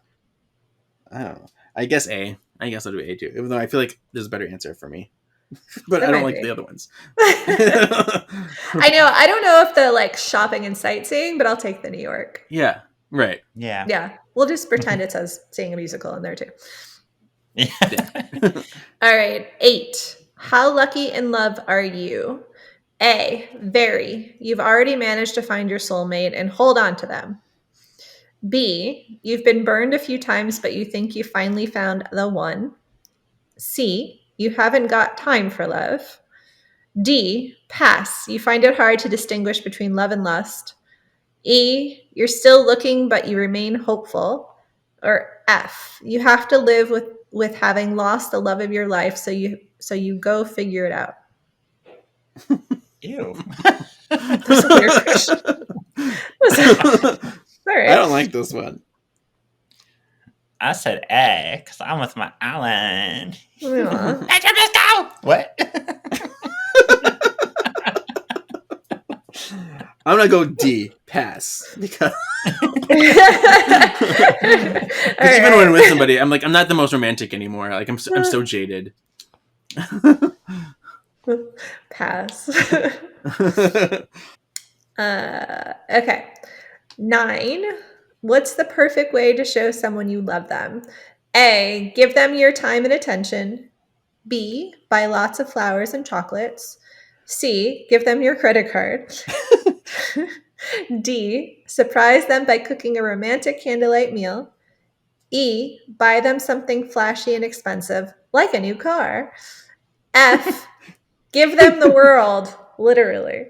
don't know. I guess A. I guess I'll do A too, even though I feel like there's a better answer for me. But There I don't might like be. the other ones. I know. I don't know if the like shopping and sightseeing, but I'll take the New York. Yeah, right. Yeah. Yeah, we'll just pretend it says seeing a musical in there too. Yeah. All right, 8. How lucky in love are you? A. Very. You've already managed to find your soulmate and hold on to them. B. You've been burned a few times, but you think you finally found the one. C. You haven't got time for love. D. Pass. You find it hard to distinguish between love and lust. E. You're still looking, but you remain hopeful. Or F. You have to live with having lost the love of your life, so you go figure it out. Ew. That's a weird question. All right. I don't like this one. I said A because I'm with my Alan. Aw. Let him just go. What? I'm gonna go D. Pass because All even when right. I'm with somebody, I'm like I'm not the most romantic anymore. Like I'm so jaded. Pass. Okay. 9. What's the perfect way to show someone you love them? A. Give them your time and attention. B. Buy lots of flowers and chocolates. C. Give them your credit card. D. Surprise them by cooking a romantic candlelight meal. E. Buy them something flashy and expensive, like a new car. F. Give them the world, literally.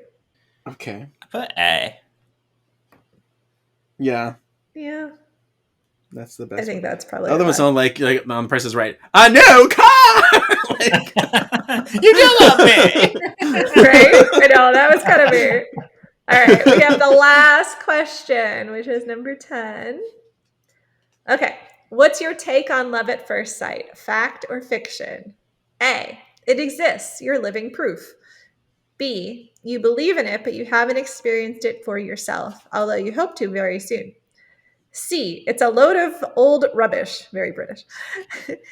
Okay. I put A. Yeah, Yeah, that's the I best. think one. that's probably The other the one best. sound like the Price is Right. A new car. Like, You do love me. Right? I know, that was kind of weird. All right, we have the last question, which is number 10. Okay, what's your take on love at first sight? Fact or fiction? A. It exists. You're living proof. B. You believe in it, but you haven't experienced it for yourself, although you hope to very soon. C. It's a load of old rubbish. Very British.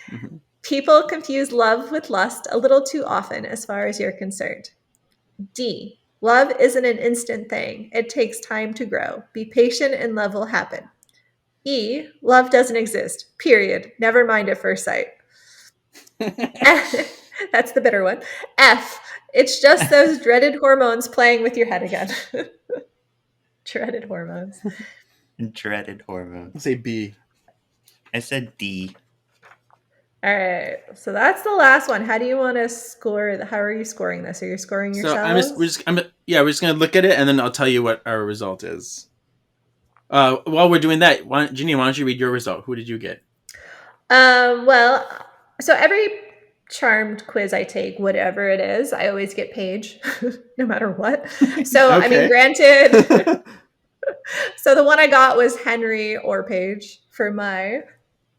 Mhm. People confuse love with lust a little too often, as far as you're concerned. D. Love isn't an instant thing. It takes time to grow. Be patient and love will happen. E. Love doesn't exist. Period. Never mind at first sight. That's the bitter one. F. It's just those dreaded hormones playing with your head again. Dreaded hormones. Dreaded hormones. I'll say B. I said D. All right. So that's the last one. How do you want to score? How are you scoring this? Are you scoring So yourselves? we're just gonna look at it and then I'll tell you what our result is. While we're doing that, Janine, why don't you read your result? Who did you get? Well, so every charmed quiz I take, whatever it is, I always get Paige, no matter what. So, I mean, Okay. granted, so the one I got was Henry or Paige for my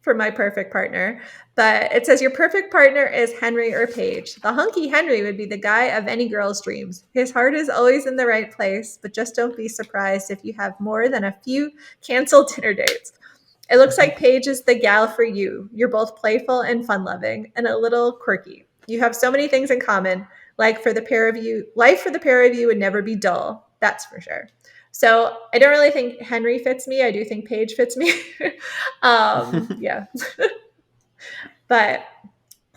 perfect partner. But it says your perfect partner is Henry or Paige. The hunky Henry would be the guy of any girl's dreams. His heart is always in the right place, but just don't be surprised if you have more than a few canceled dinner dates. It looks like Paige is the gal for you. You're both playful and fun-loving and a little quirky. You have so many things in common. Life for the pair of you would never be dull. That's for sure. So I don't really think Henry fits me. I do think Paige fits me. Yeah. But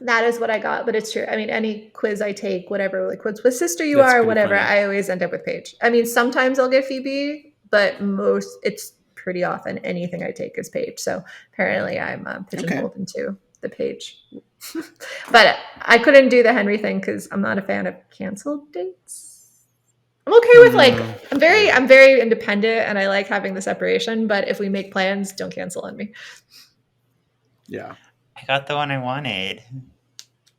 that is what I got. But it's true. I mean, any quiz I take, whatever, like what's with sister you That's are, pretty whatever, funny. I always end up with Paige. I mean, sometimes I'll get Phoebe, but it's pretty often anything I take is Paige. So apparently I'm pigeonholed into the Paige. But I couldn't do the Henry thing because I'm not a fan of canceled dates. I'm okay with like I'm very independent and I like having the separation, but if we make plans, don't cancel on me. Yeah. I got the one I wanted.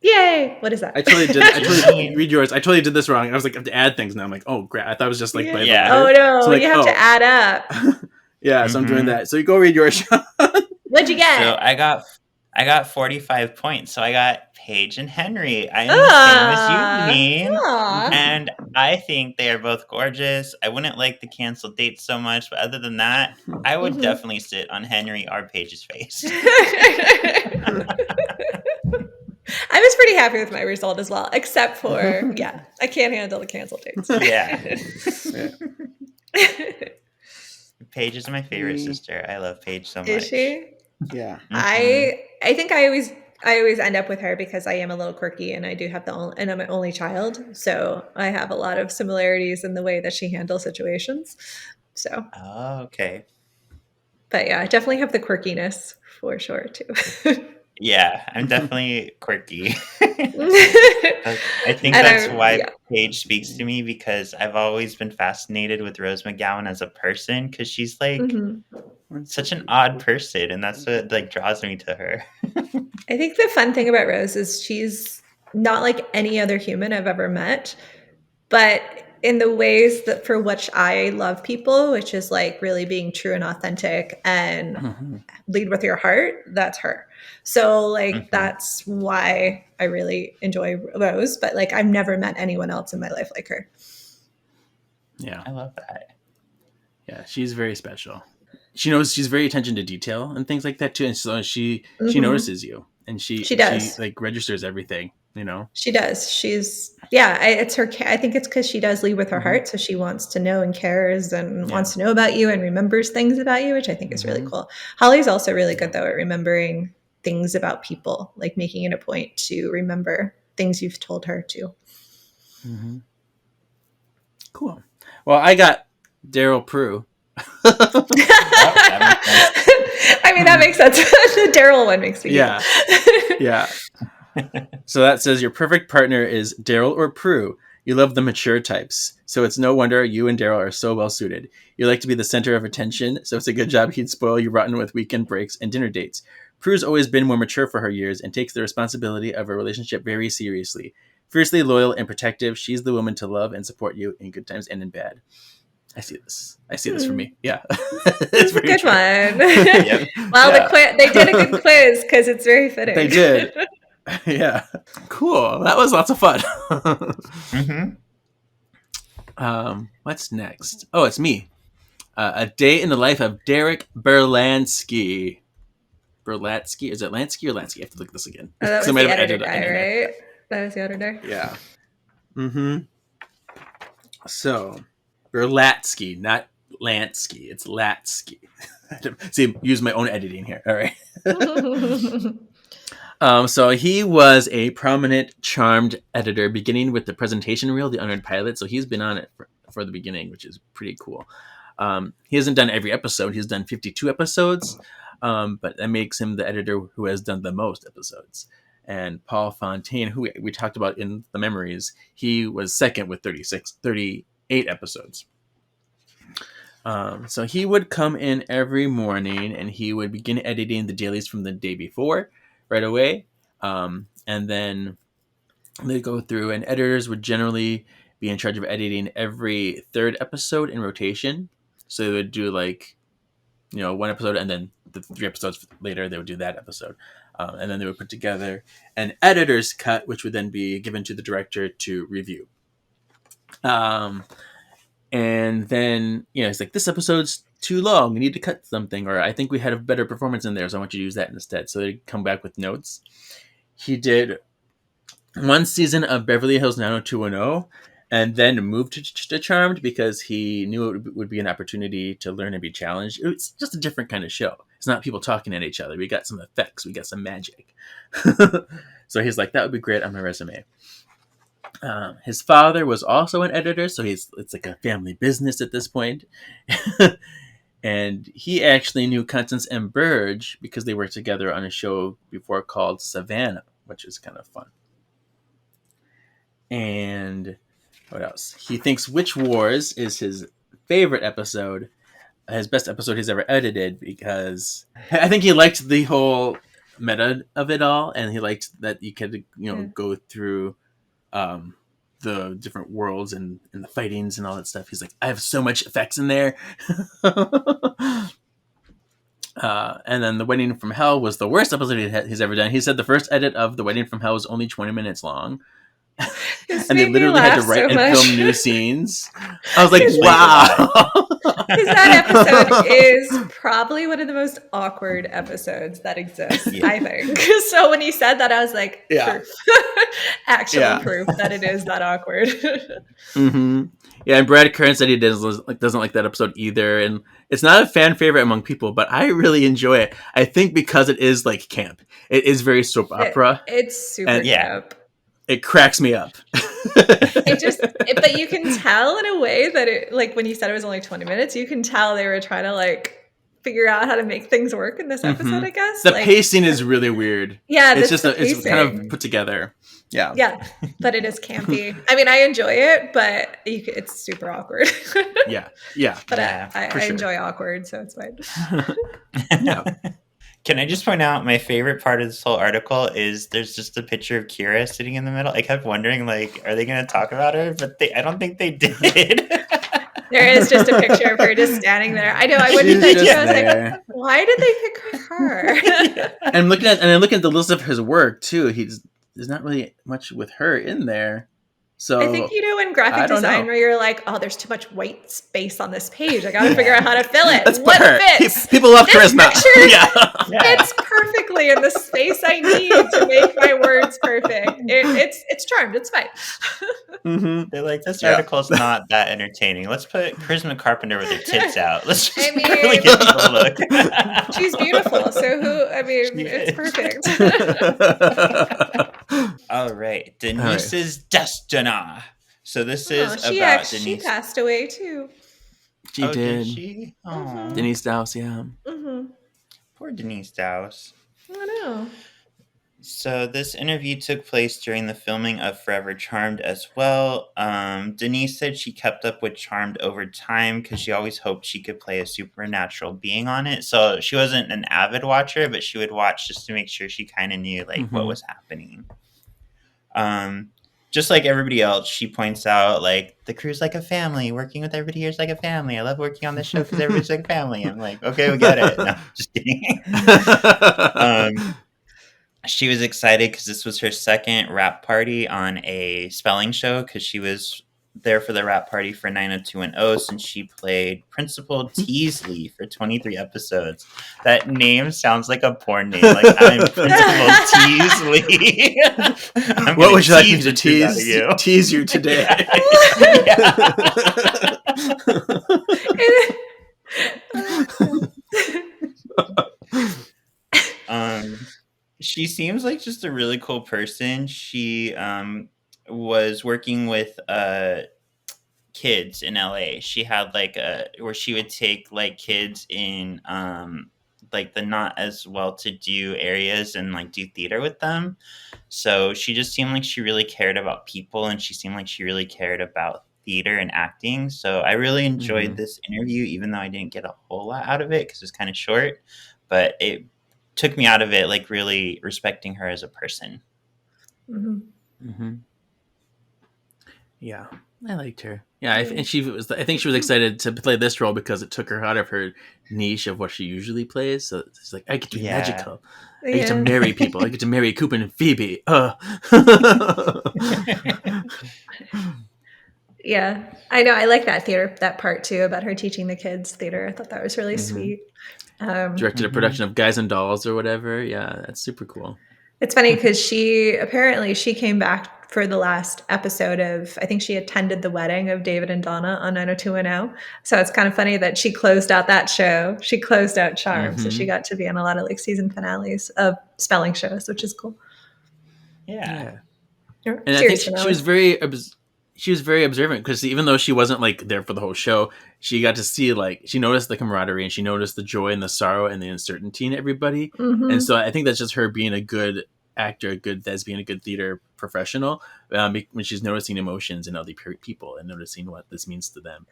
Yay! What is that? I totally did. Read yours. I totally did this wrong. I was like, I have to add things now. I'm like, oh, great. I thought it was just like by the Yeah. Oh letter. no, So I'm like, you have to add up. Yeah, so I'm doing that. So you go read yours. What'd you get? So I got 45 points. So I got Paige and Henry. I am the same as you, Janine. Aw. And I think they are both gorgeous. I wouldn't like the canceled dates so much, but other than that, I would definitely sit on Henry or Paige's face. I was pretty happy with my result as well, except for I can't handle the cancel dates. Yeah. Paige is my favorite sister. I love Paige so much. Is she? Yeah. I think I always end up with her because I am a little quirky and I do have and I'm an only child, so I have a lot of similarities in the way that she handles situations. So. Oh, okay. But yeah, I definitely have the quirkiness for sure too. Yeah, I'm definitely quirky. I think that's why Paige speaks to me, because I've always been fascinated with Rose McGowan as a person, because she's like such an odd person, and that's what like draws me to her. I think the fun thing about Rose is she's not like any other human I've ever met, but in the ways that for which I love people, which is like really being true and authentic and lead with your heart, that's her. So like that's why I really enjoy Rose, but like I've never met anyone else in my life like her. Yeah. I love that. Yeah, she's very special. She knows, she's very attention to detail and things like that too. And so she notices you, and she does. She like registers everything, you know? She does. It's her. I think it's because she does lead with her heart. So she wants to know and cares and wants to know about you and remembers things about you, which I think is really cool. Holly's also really good though at remembering things about people, like making it a point to remember things you've told her too. Cool. Well, I got Daryl Prue. I mean, that makes sense. The Daryl one makes me yeah. So that says your perfect partner is Daryl or Prue. You love the mature types, so it's no wonder you and Daryl are so well suited. You like to be the center of attention, so it's a good job he'd spoil you rotten with weekend breaks and dinner dates. Prue's always been more mature for her years and takes the responsibility of a relationship very seriously. Fiercely loyal and protective, she's the woman to love and support you in good times and in bad. I see this for me. Yeah. It's a good one. Well, they did a good quiz because it's very fitting. They did. Yeah. Cool. That was lots of fun. What's next? Oh, it's me. A day in the life of Derek Berlatsky. Berlatsky? Is it Lansky or Lansky? I have to look at this again. Oh, that was the editor guy, right? That was the editor? Yeah. So, Berlatsky, not Lansky. It's Latsky. See, use my own editing here. All right. So he was a prominent Charmed editor, beginning with the presentation reel, The Unread Pilot. So he's been on it for the beginning, which is pretty cool. He hasn't done every episode. He's done 52 episodes, but that makes him the editor who has done the most episodes. And Paul Fontaine, who we talked about in the memories, he was second with 38 episodes. So he would come in every morning and he would begin editing the dailies from the day before right away. And then they'd go through, and editors would generally be in charge of editing every third episode in rotation. So they would do one episode, and then the 3 episodes later, they would do that episode. And then they would put together an editor's cut, which would then be given to the director to review. And then, it's like, this episode's too long. We need to cut something. Or I think we had a better performance in there, so I want you to use that instead. So they'd come back with notes. He did 1 season of Beverly Hills 90210 and then moved to Charmed because he knew it would be an opportunity to learn and be challenged. It's just a different kind of show. It's not people talking at each other. We got some effects. We got some magic. So he's like, that would be great on my resume. His father was also an editor, so it's like a family business at this point. And he actually knew Constance and Burge because they worked together on a show before called Savannah, which is kind of fun. And What else? He thinks Witch Wars is his favorite episode, his best episode he's ever edited, because I think he liked the whole meta of it all, and he liked that you could, go through the different worlds and the fightings and all that stuff. He's like, I have so much effects in there. And then The Wedding from Hell was the worst episode he's ever done. He said the first edit of The Wedding from Hell was only 20 minutes long. And they literally had to write and film new scenes. I was like, wow. Because that episode is probably one of the most awkward episodes that exists, I think. So when he said that, I was like, proof. Actual proof that it is that awkward. Mm-hmm. Yeah, and Brad Kern said he doesn't like that episode either. And it's not a fan favorite among people, but I really enjoy it. I think because it is like camp. It is very soap opera. It's super camp. It cracks me up. But you can tell in a way that it, like when you said it was only 20 minutes, you can tell they were trying to like figure out how to make I guess. I guess the pacing is really weird. Yeah, it's kind of put together. Yeah, but it is campy. I mean, I enjoy it, but it's super awkward. yeah. But I enjoy awkward, so it's fine. Yeah. Can I just point out my favorite part of this whole article is there's just a picture of Kira sitting in the middle. I kept wondering, like, are they going to talk about her? But I don't think they did. There is just a picture of her just standing there. I know. I wouldn't think I was like, why did they pick her? And I'm looking at the list of his work too. There's not really much with her in there. So I think, in graphic design where you're like, oh, there's too much white space on this page. I got to figure out how to fill it. What fits? People love charisma. Fits perfectly in the space I need to make my words perfect. It's charmed. It's fine. Mm-hmm. They're like, this article's not that entertaining. Let's put Charisma Carpenter with her tits out. Let's just really give people a look. She's beautiful. So it's perfect. All right. Denise's Destiny. So this is about Denise. She passed away too. She did. Did she? Oh. Denise Dowse, yeah. Mm-hmm. Poor Denise Dowse. I know. So this interview took place during the filming of Forever Charmed as well. Denise said she kept up with Charmed over time because she always hoped she could play a supernatural being on it. So she wasn't an avid watcher, but she would watch just to make sure she kind of knew what was happening. Just like everybody else, she points out, like, the crew's like a family. Working with everybody here is like a family. I love working on this show because everybody's like a family. I'm like, okay, we get it. No, just kidding. She was excited because this was her second rap party on a spelling show because she was there for the rap party for 90210 since she played Principal Teasley for 23 episodes. That name sounds like a porn name. Like, I'm Principal Teasley. What would you like me to tease you today? She seems like just a really cool person. She was working with kids in LA. She had where she would take like kids in like the not as well-to-do areas and like do theater with them. So she just seemed like she really cared about people, and she seemed like she really cared about theater and acting. So I really enjoyed this interview, even though I didn't get a whole lot out of it because it was kind of short, but it took me out of it, like really respecting her as a person. Yeah, I liked her. Yeah, and I think she was excited to play this role because it took her out of her niche of what she usually plays. So it's like, I get to be magical. I get to marry people. I get to marry Coop and Phoebe. Yeah, I know. I like that part too about her teaching the kids theater. I thought that was really sweet. Directed a production of Guys and Dolls or whatever. Yeah, that's super cool. It's funny because she came back for the last episode of, I think she attended the wedding of David and Donna on 90210. So it's kind of funny that she closed out that show. She closed out Charm. So she got to be on a lot of like season finales of spelling shows, which is cool. Yeah. And I think she was very observant because even though she wasn't like there for the whole show, she got to see, like, she noticed the camaraderie and she noticed the joy and the sorrow and the uncertainty in everybody. And so I think that's just her being a good actor, a good thespian, a good theater professional, when she's noticing emotions in other people and noticing what this means to them.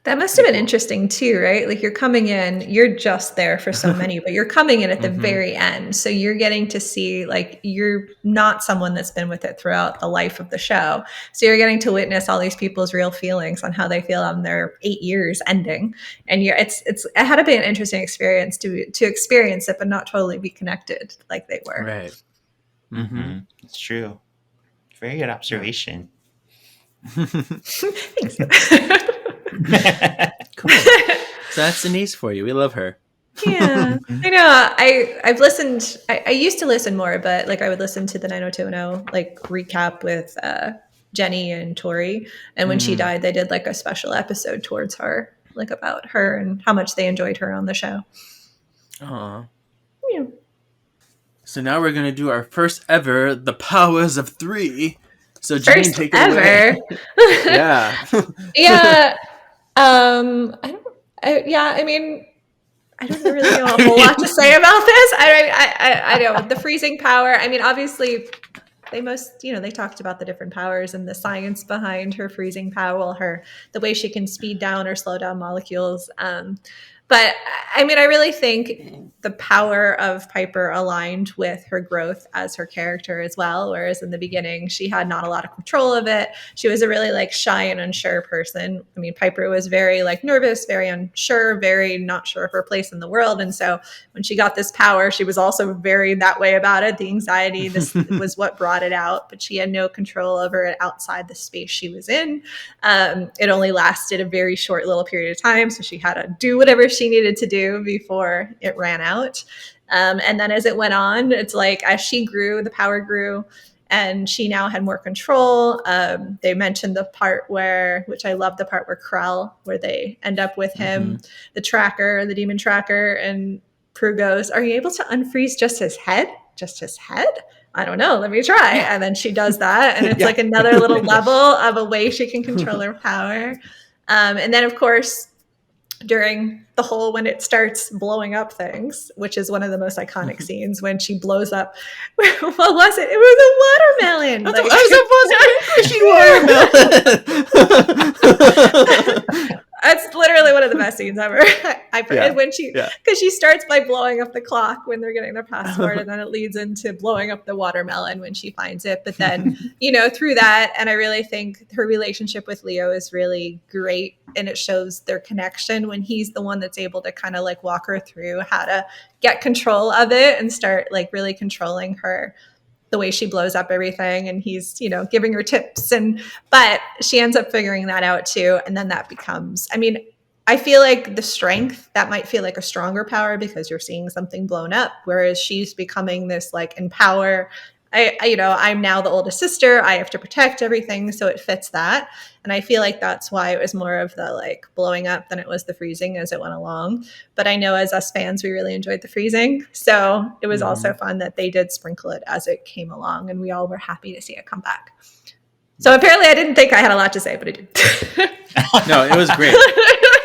That must have been interesting too, right? Like you're coming in, you're just there for so many, but you're coming in at the very end. So you're getting to see, like, you're not someone that's been with it throughout the life of the show. So you're getting to witness all these people's real feelings on how they feel on their 8 years ending. And it had to be an interesting experience to experience it, but not totally be connected like they were. Right. It's true. Very good observation. Thanks. Cool. So that's Denise for you. We love her. Yeah, I know. I've listened. I used to listen more, but like I would listen to the 90210 like recap with Jenny and Tori, and when she died, they did like a special episode towards her, like about her and how much they enjoyed her on the show. Aw. Yeah. So now we're gonna do our first ever The Powers of Three. So Janine, First take it ever. away. Yeah. Yeah. I mean, I don't really know a whole lot to say about this. I know the freezing power. I mean, obviously, they talked about the different powers and the science behind her freezing power, the way she can speed down or slow down molecules. But I mean, I really think the power of Piper aligned with her growth as her character as well. Whereas in the beginning, she had not a lot of control of it. She was a really like shy and unsure person. I mean, Piper was very like nervous, very unsure, very not sure of her place in the world. And so when she got this power, she was also very that way about it. The anxiety, this was what brought it out, but she had no control over it outside the space she was in. It only lasted a very short little period of time. So she had to do whatever she needed to do before it ran out. And then as it went on, it's like as she grew, the power grew, and she now had more control. They mentioned the part which I love the part where Krell, where they end up with him, the tracker, the demon tracker, and Prue goes, "Are you able to unfreeze just his head? Just his head? I don't know. Let me try." And then she does that. And it's like another little level of a way she can control her power. And then, of course, during the whole when it starts blowing up things, which is one of the most iconic scenes when she blows up. What was it? It was a watermelon. Watermelon. That's literally one of the best scenes ever. When because she starts by blowing up the clock when they're getting their passport, and then it leads into blowing up the watermelon when she finds it. But then, through that, and I really think her relationship with Leo is really great, and it shows their connection when he's the one that's able to kind of like walk her through how to get control of it and start like really controlling her, the way she blows up everything, and he's, giving her tips, but she ends up figuring that out too. And then that becomes, I mean, I feel like the strength that might feel like a stronger power because you're seeing something blown up, whereas she's becoming this like empower. I'm now the oldest sister. I have to protect everything. So it fits that. And I feel like that's why it was more of the like blowing up than it was the freezing as it went along. But I know as us fans, we really enjoyed the freezing. So it was also fun that they did sprinkle it as it came along, and we all were happy to see it come back. So apparently I didn't think I had a lot to say, but I did. No, it was great.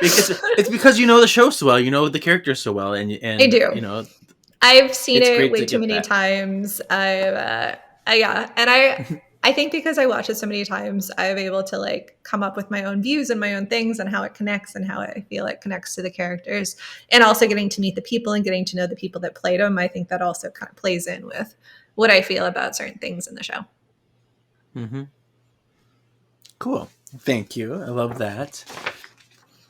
It's because you know the show so well, you know the characters so well, and I do. I've seen it way too many times. I think because I watch it so many times, I'm able to like come up with my own views and my own things and how it connects and how I feel it connects to the characters, and also getting to meet the people and getting to know the people that played them. I think that also kind of plays in with what I feel about certain things in the show. Cool. Thank you. I love that.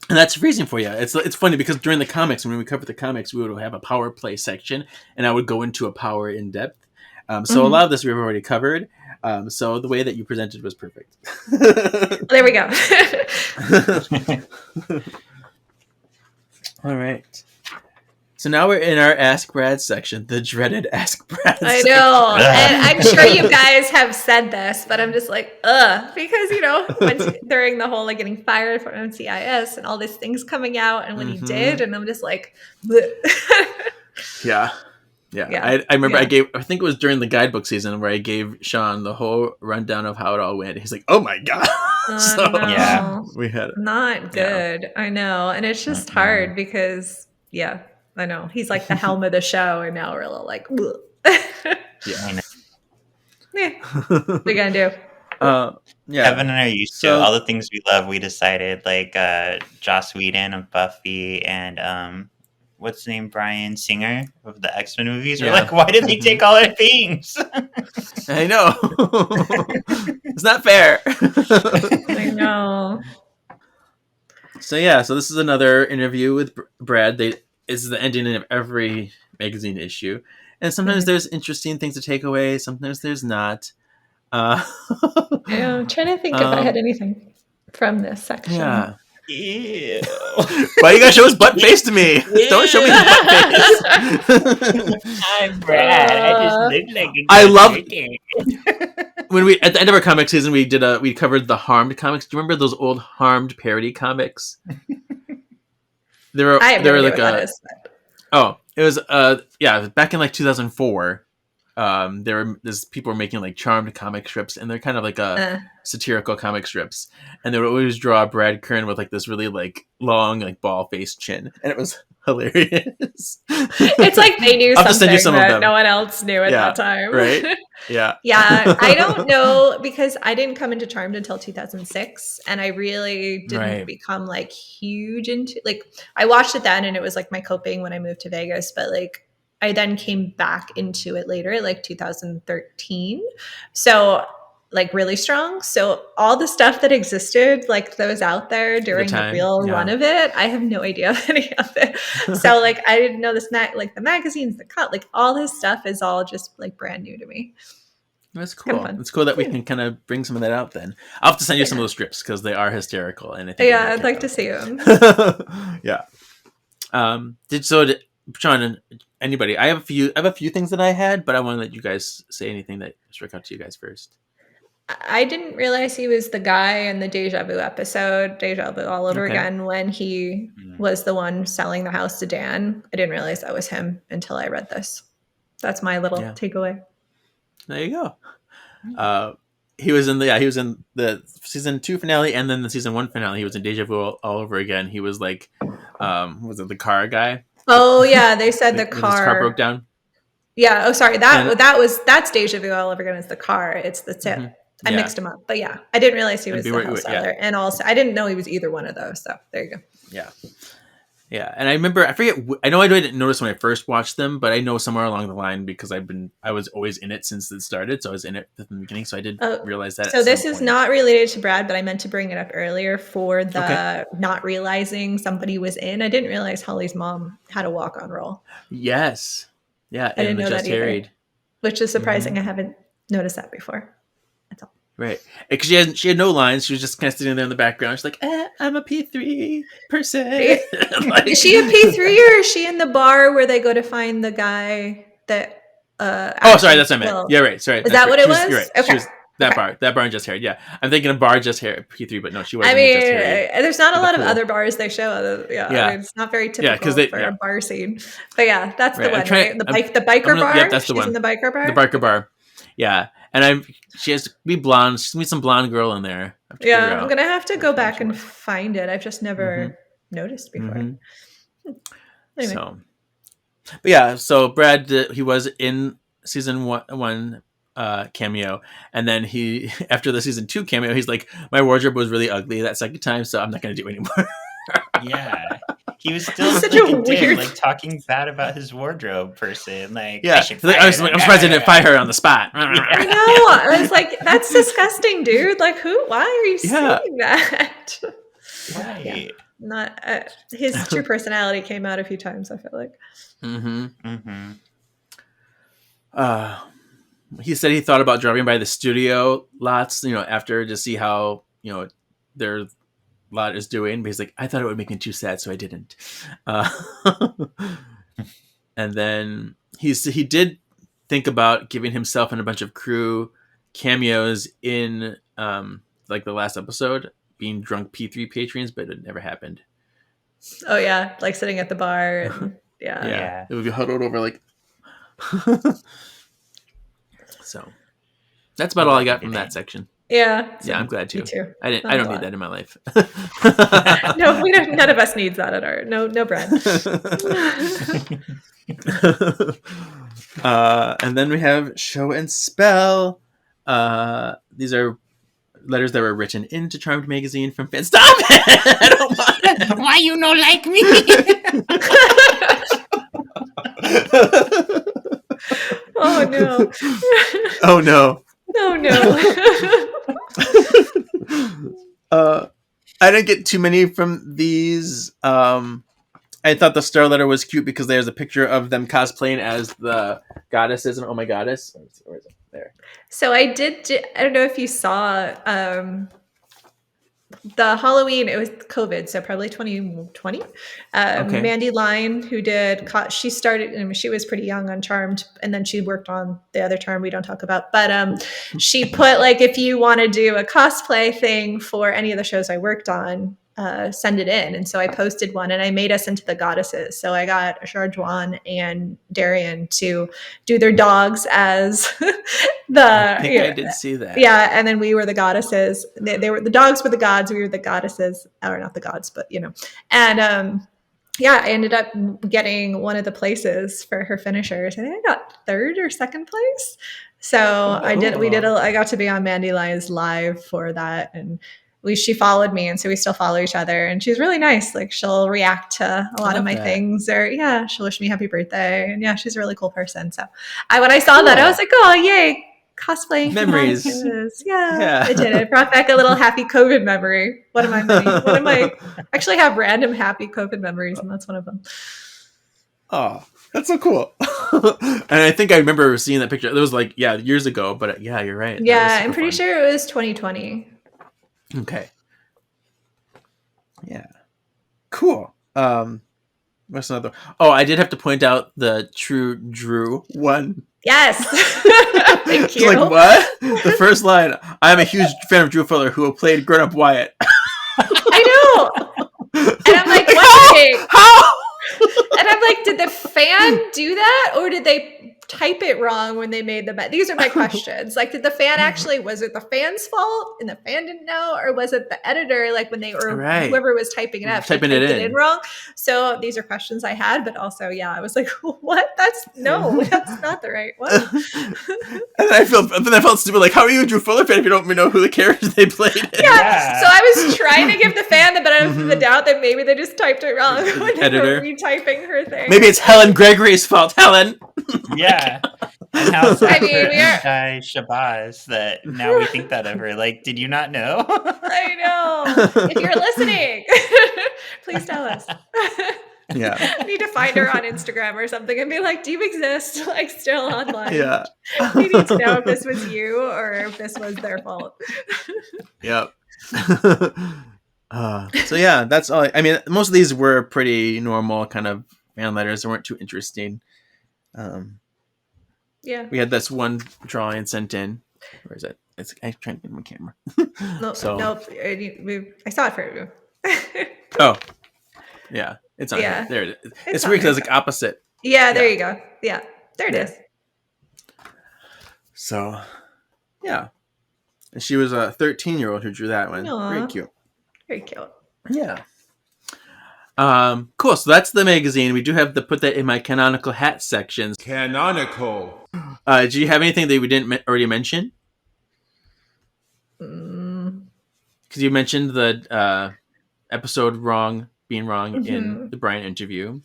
And that's freezing for you. It's funny because during the comics, when we covered the comics, we would have a power play section, and I would go into a power in depth. So a lot of this we've already covered. So the way that you presented was perfect. There we go. All right. So now we're in our Ask Brad section, the dreaded Ask Brad I section. know. And I'm sure you guys have said this, but I'm just like, because, during the whole like getting fired from NCIS and all these things coming out, and when he did, and I'm just like, Yeah. I remember I think it was during the guidebook season where I gave Sean the whole rundown of how it all went. He's like, "Oh my God." No. We had it. Not good. Yeah. I know. And it's just hard because, I know. He's like the helm of the show, and now we're a little like, I know. What are you gonna do? Yeah. Kevin and I are used to So- all the things we love. We decided like Joss Whedon of Buffy and what's his name, Bryan Singer of the X-Men movies. We're Yeah. like, why did they take all our things? I know. It's not fair. I know. So yeah, so this is another interview with Brad. This is the ending of every magazine issue, and sometimes there's interesting things to take away. Sometimes there's not. I'm trying to think if I had anything from this section. Yeah. Ew. Why you gotta show his butt face to me? Don't show me his butt face. I'm Brad. I just look like a I good love- chicken. When we at the end of our comic season, we covered the Harmed comics. Do you remember those old Harmed parody comics? There were I have there no were idea like what that is. Oh, it was back in like 2004. There's people were making like Charmed comic strips, and they're kind of like satirical comic strips, and they would always draw Brad Kern with like this really like long like ball faced chin, and it was hilarious. It's like they knew I'll have to send something you some of that them. no one else knew at Yeah, that time. right? Yeah. Yeah, I don't know because I didn't come into Charmed until 2006, and I really didn't Right. become like huge into like I watched it then, and it was like my coping when I moved to Vegas. But like I then came back into it later, like 2013, so like really strong. So all the stuff that existed, like that was out there during the time, real yeah. run of it, I have no idea of any of it. So like I didn't know this like the magazines, the cut, like all this stuff is all just like brand new to me. That's Kinda cool. fun. It's cool that we can kind of bring some of that out. Then I'll have to send you some of those strips because they are hysterical, and I think Yeah, I'd like to see them. Yeah. Sean, anybody? I have a few things that I had, but I want to let you guys say anything that struck out to you guys first. I didn't realize he was the guy in the Deja Vu episode, Deja Vu all over Okay. again, when he was the one selling the house to Dan. I didn't realize that was him until I read this. That's my little Yeah. takeaway. There you go. He was in the season 2 finale and then the season 1 finale. He was in Deja Vu all over again. He was like, was it the car guy? Oh yeah, they said the When his car broke down. Yeah. Oh, sorry. And- That's Deja Vu all over again. It's the car. It's the tip. Mhm. I Yeah. mixed him up, but yeah, I didn't realize he And was be the wait, house wait, yeah. seller, and also I didn't know he was either one of those. So there you go. Yeah, and I remember I know I didn't notice when I first watched them, but I know somewhere along the line because I was always in it since it started, so I was in it from the beginning, so I did realize that. So this is not related to Brad, but I meant to bring it up earlier for the not realizing somebody was in. I didn't realize Holly's mom had a walk-on role. Yes. Yeah, I didn't know Just that either. Harried. Which is surprising. I haven't noticed that before. That's all. Right, because she had no lines. She was just kind of sitting there in the background. She's like, "I'm a P3 person." Like- Is she a P3 or is she in the bar where they go to find the guy that? Oh, sorry, that's what I meant. Yeah, right. Sorry, Is that what it was? You're right. Okay. She was that bar and Just Harried. Yeah, I'm thinking of bar Just Harried P3, but no, she wasn't. I mean, Just Harried. there's not a In the lot of pool. other bars they show. I mean, it's not very typical 'cause for a bar scene. But yeah, that's the Right, I'm one. trying- Right? The biker bar. Yep, that's the She's one. in the biker bar. The biker bar. Yeah, and she has to be blonde. She's gonna be some blonde girl in there. I have to figure Yeah, I'm out. gonna have to go which one back she and was. find it. I've just never noticed before. Mhm. Anyway. So, but yeah, so Brad, he was in season one cameo, and then he after the season 2 cameo, he's like, my wardrobe was really ugly that second time, so I'm not gonna do it anymore. Yeah. He was still Such like a a dick, weird- like talking bad about his wardrobe person. Like, Yeah, I should he's like, fire I'm that surprised I didn't guy. fire her on the spot. I know. I was like, that's disgusting, dude. Like, why are you Yeah. saying that? Right. Not his true personality came out a few times. I feel like. Mm-hmm. Mm-hmm. He said he thought about driving by the studio lots, after to see how, their lot is doing. But he's like, I thought it would make me too sad, so I didn't. And then he did think about giving himself and a bunch of crew cameos in like the last episode, being drunk P3 patrons, but it never happened. Oh yeah, like sitting at the bar. And, yeah. Yeah. It would be huddled over like. So that's about all I got from that section. Yeah. Yeah, I'm glad too. Me too. I Not don't a need lot. that in my life. No, we don't. None of us needs that at our. No, Brad. And then we have Show and Spell. These are letters that were written into Charmed magazine from fans. Stop it! I don't want it. Why you no like me? Oh no. Oh no. Oh no. I didn't get too many from these. I thought the star letter was cute because there's a picture of them cosplaying as the goddesses and Oh My Goddess. Where is it? There. So I don't know if you saw the Halloween, it was COVID, so probably 2020. Okay. Mandy Line, who did, she started, I mean, she was pretty young on Charmed, and then she worked on the other Charm we don't talk about. But she put, like, if you want to do a cosplay thing for any of the shows I worked on, send it in. And so I posted one, and I made us into the goddesses. So I got Sharjuan and Darian to do their dogs as I think I did see that. Yeah, and then we were the goddesses. They were the dogs were the gods. We were the goddesses, or not the gods, but you know. And yeah, I ended up getting one of the places for her finishers. I think I got third or second place. So I did. I got to be on Mandy Line's live for that, and she followed me, and so we still follow each other. And she's really nice. Like, she'll react to a lot of my things, or yeah, she'll wish me happy birthday. And yeah, she's a really cool person. So when I saw that, I was like, oh yay, cosplaying memories. Yeah, I did. It brought back a little happy COVID memory. What am I actually have random happy COVID memories, and that's one of them. Oh, that's so cool. And I think I remember seeing that picture. It was like, yeah, years ago, but yeah, you're right. Yeah, I'm pretty sure it was 2020. Okay. Yeah. Cool. What's another? Oh, I did have to point out the True Drew one. Yes. Thank you. Like, what? The first line, I'm a huge fan of Drew Fuller, who played Grown Up Wyatt. I know. And I'm like, what? How? And I'm like, did the fan do that, or did they type it wrong when they made the bet? These are my questions. Like, did the fan actually, was it the fan's fault and the fan didn't know, or was it the editor, like when they, or whoever was typing it up, typing it in wrong? So these are questions I had, but also, yeah, I was like, what? That's not the right one. And I felt stupid. Like, how are you a Drew Fuller fan if you don't even know who the characters they played? Yeah. So I was trying to give the fan the benefit of the doubt that maybe they just typed it wrong when they were retyping her thing. Maybe it's Helen Gregory's fault. Helen. Yeah. And how sad for Guy Shabazz that now we think that of her. Like, did you not know? I know. If you're listening, please tell us. Yeah. I need to find her on Instagram or something and be like, do you exist? Like, still online? Yeah. We need to know if this was you or if this was their fault. Yep. So yeah, that's all. I mean, most of these were pretty normal kind of fan letters. They weren't too interesting. Yeah. We had this one drawing sent in. Where is it? I'm trying to get my camera. Nope. I saw it for you. Oh. Yeah. It's on here. There it is. It's weird because it's like opposite. Yeah, there you go. Yeah. There it is. So, yeah. And she was a 13-year-old who drew that one. Aww. Very cute. Very cute. Yeah. Cool. So that's the magazine. We do have to put that in my canonical hat sections. Canonical. Do you have anything that we didn't already mention? Because you mentioned the episode being wrong in the Brian interview,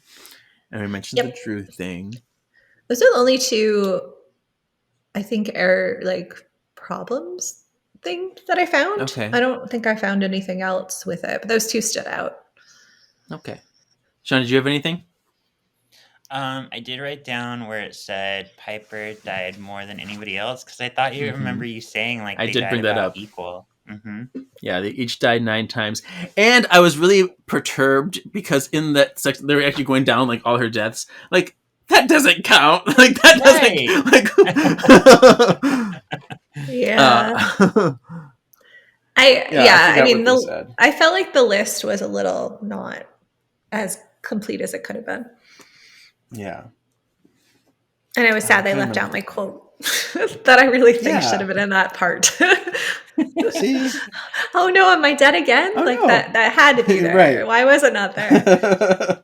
and we mentioned the Drew thing. Those are the only two, I think, problems thing that I found. Okay. I don't think I found anything else with it, but those two stood out. Okay. Sean, did you have anything? I did write down where it said Piper died more than anybody else, because I thought you remember you saying like I they did died bring that about up. Equal. Mm-hmm. Yeah, they each died 9 times, and I was really perturbed because in that section they were actually going down like all her deaths. Like, that doesn't count. Like, that doesn't. Like, yeah. I mean, I felt like the list was a little not as complete as it could have been. Yeah. And I was sad they left out my quote that I really think should have been in that part. See? Oh no, am I dead again? Oh, like no. that had to be there. Right. Why was it not there?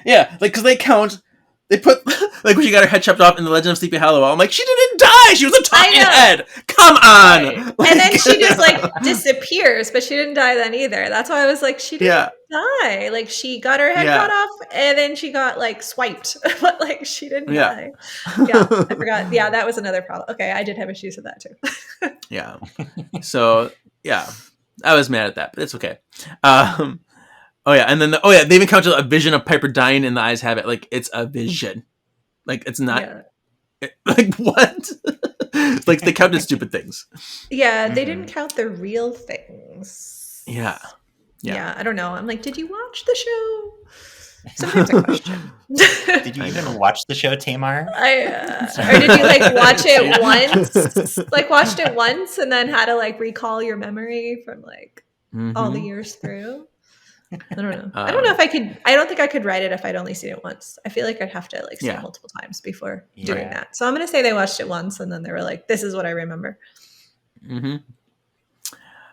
Yeah, like, because they count They put like when she got her head chopped off in the Legend of Sleepy Hollow. I'm like, she didn't die. She was a talking head. Come on. Right. And then she just like disappears, but she didn't die then either. That's why I was like, she didn't die. Like she got her head cut off, and then she got like swiped, but like she didn't die. Yeah, I forgot. Yeah, that was another problem. Okay, I did have issues with that too. Yeah. So yeah, I was mad at that, but it's okay. Oh yeah, and then they even counted a vision of Piper dying in the eyes have it. Like it's a vision. Like it's not like what? Like they counted stupid things. Yeah, they didn't count the real things. Yeah. I don't know. I'm like, did you watch the show? Sometimes I question. Did you even watch the show, Tamar? Or did you like watch it once? Like watched it once and then had to like recall your memory from like all the years through? I don't know. I don't know if I could. I don't think I could write it if I'd only seen it once. I feel like I'd have to like see it multiple times before doing that. So I'm gonna say they watched it once and then they were like, "This is what I remember."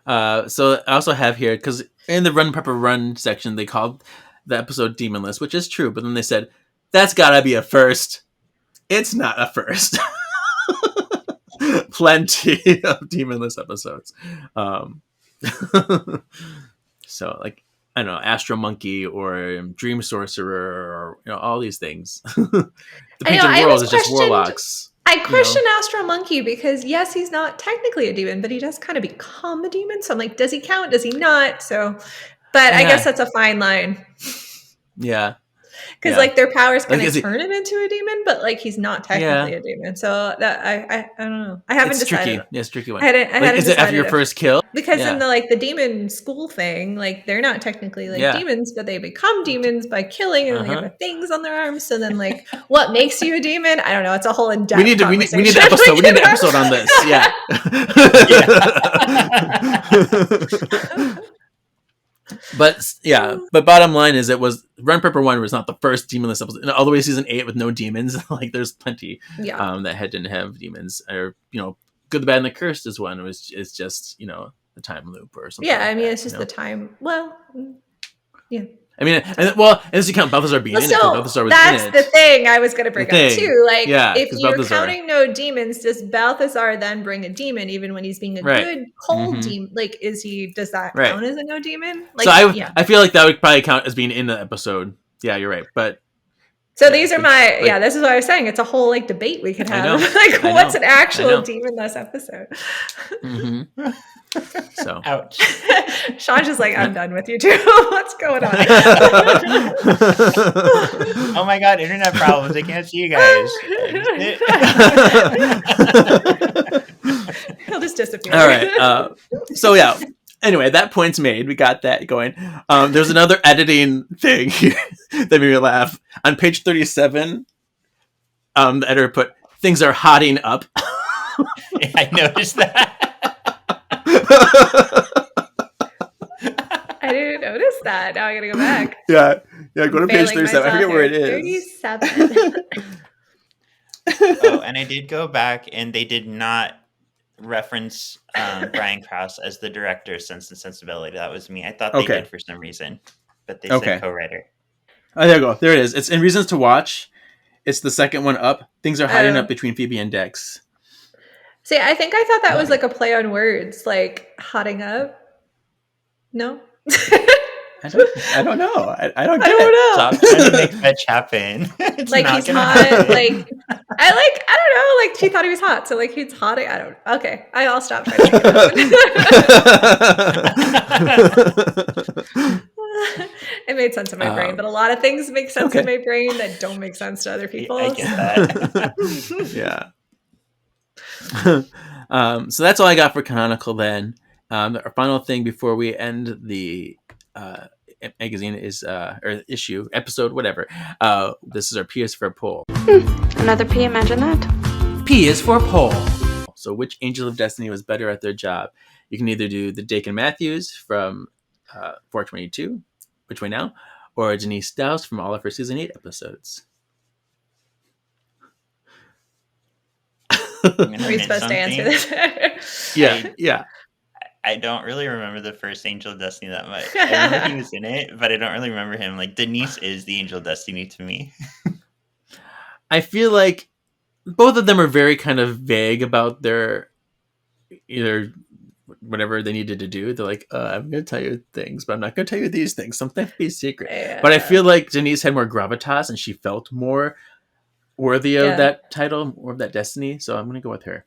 So I also have here because in the Run Pepper Run section they called the episode Demonless, which is true, but then they said that's gotta be a first. It's not a first. Plenty of Demonless episodes. So like. I don't know, Astro Monkey or Dream Sorcerer or all these things. The Painted World is just warlocks. I question Astro Monkey because yes, he's not technically a demon, but he does kind of become a demon. So I'm like, does he count? Does he not? So, but I guess that's a fine line. Yeah. Because like their powers kind of turn him into a demon, but like he's not technically a demon. So that I don't know. I haven't decided. Tricky. Yeah, it's a tricky one. Is it after your first kill? Because in the demon school thing, like they're not technically like demons, but they become demons by killing, and they have the things on their arms. So then, like, what makes you a demon? I don't know. It's a whole in-depth. We need an episode. We need an episode on this. Yeah. But bottom line is, it was Run Pepper 1 was not the first demonless episode. All the way to season 8 with no demons. Like there's plenty that didn't have demons, or Good, the Bad, and the Cursed is one. Is just the time loop or something. Yeah, I mean it's just the time. Well, yeah. I mean, and you count Balthazar being in it. Balthazar was that's in it. the thing I was going to bring up too. Like, if you're Balthazar. counting no demons, does Balthazar then bring a demon even when he's being a good cold demon? Like, does that count as a no demon? Like, so I feel like that would probably count as being in the episode. Yeah, you're right. But so these are my this is what I was saying. It's a whole like debate we could have. Like, what's an actual demonless episode? So ouch. Sean's just like, I'm done with you too. What's going on? Oh my god, internet problems. I can't see you guys. He'll just disappear. All right. So yeah. Anyway, that point's made. We got that going. There's another editing thing here that made me laugh. On page 37, the editor put, "Things are hotting up." I noticed that. I didn't notice that. Now I gotta go back. Yeah, go to page 37. I forget where it is. 37. Oh, and I did go back, and they did not reference Brian Krause as the director of Sense and Sensibility. That was me. I thought they did for some reason, but they said co-writer. Oh, there you go. There it is. It's in Reasons to Watch. It's the second one up. Things are hotting up between Phoebe and Dex. See, I think I thought that was like a play on words, like hotting up. No? I don't know. I don't know. Stop trying to make fetch happen. It's like not he's gonna hot. happen. Like I don't know. Like she thought he was hot, so like he's hot. I don't. Okay, I'll stop trying to make it happen. It made sense in my brain, but a lot of things make sense in my brain that don't make sense to other people. I get that. Yeah. So that's all I got for canonical then. Our final thing before we end the magazine is or issue, episode, whatever. This is our P is for poll. Another P, imagine that. P is for poll. So which Angel of Destiny was better at their job? You can either do the Dakin Matthews from 422, Which Way Now, or Denise Dowse from all of her season 8 episodes. Are we supposed to answer this? Yeah. I don't really remember the first Angel of Destiny that much. I remember he was in it, but I don't really remember him. Like, Denise is the Angel of Destiny to me. I feel like both of them are very kind of vague about their either whatever they needed to do. They're like, I'm going to tell you things, but I'm not going to tell you these things. Something be secret. Yeah. But I feel like Denise had more gravitas and she felt more worthy of that title, more of that destiny. So I'm going to go with her.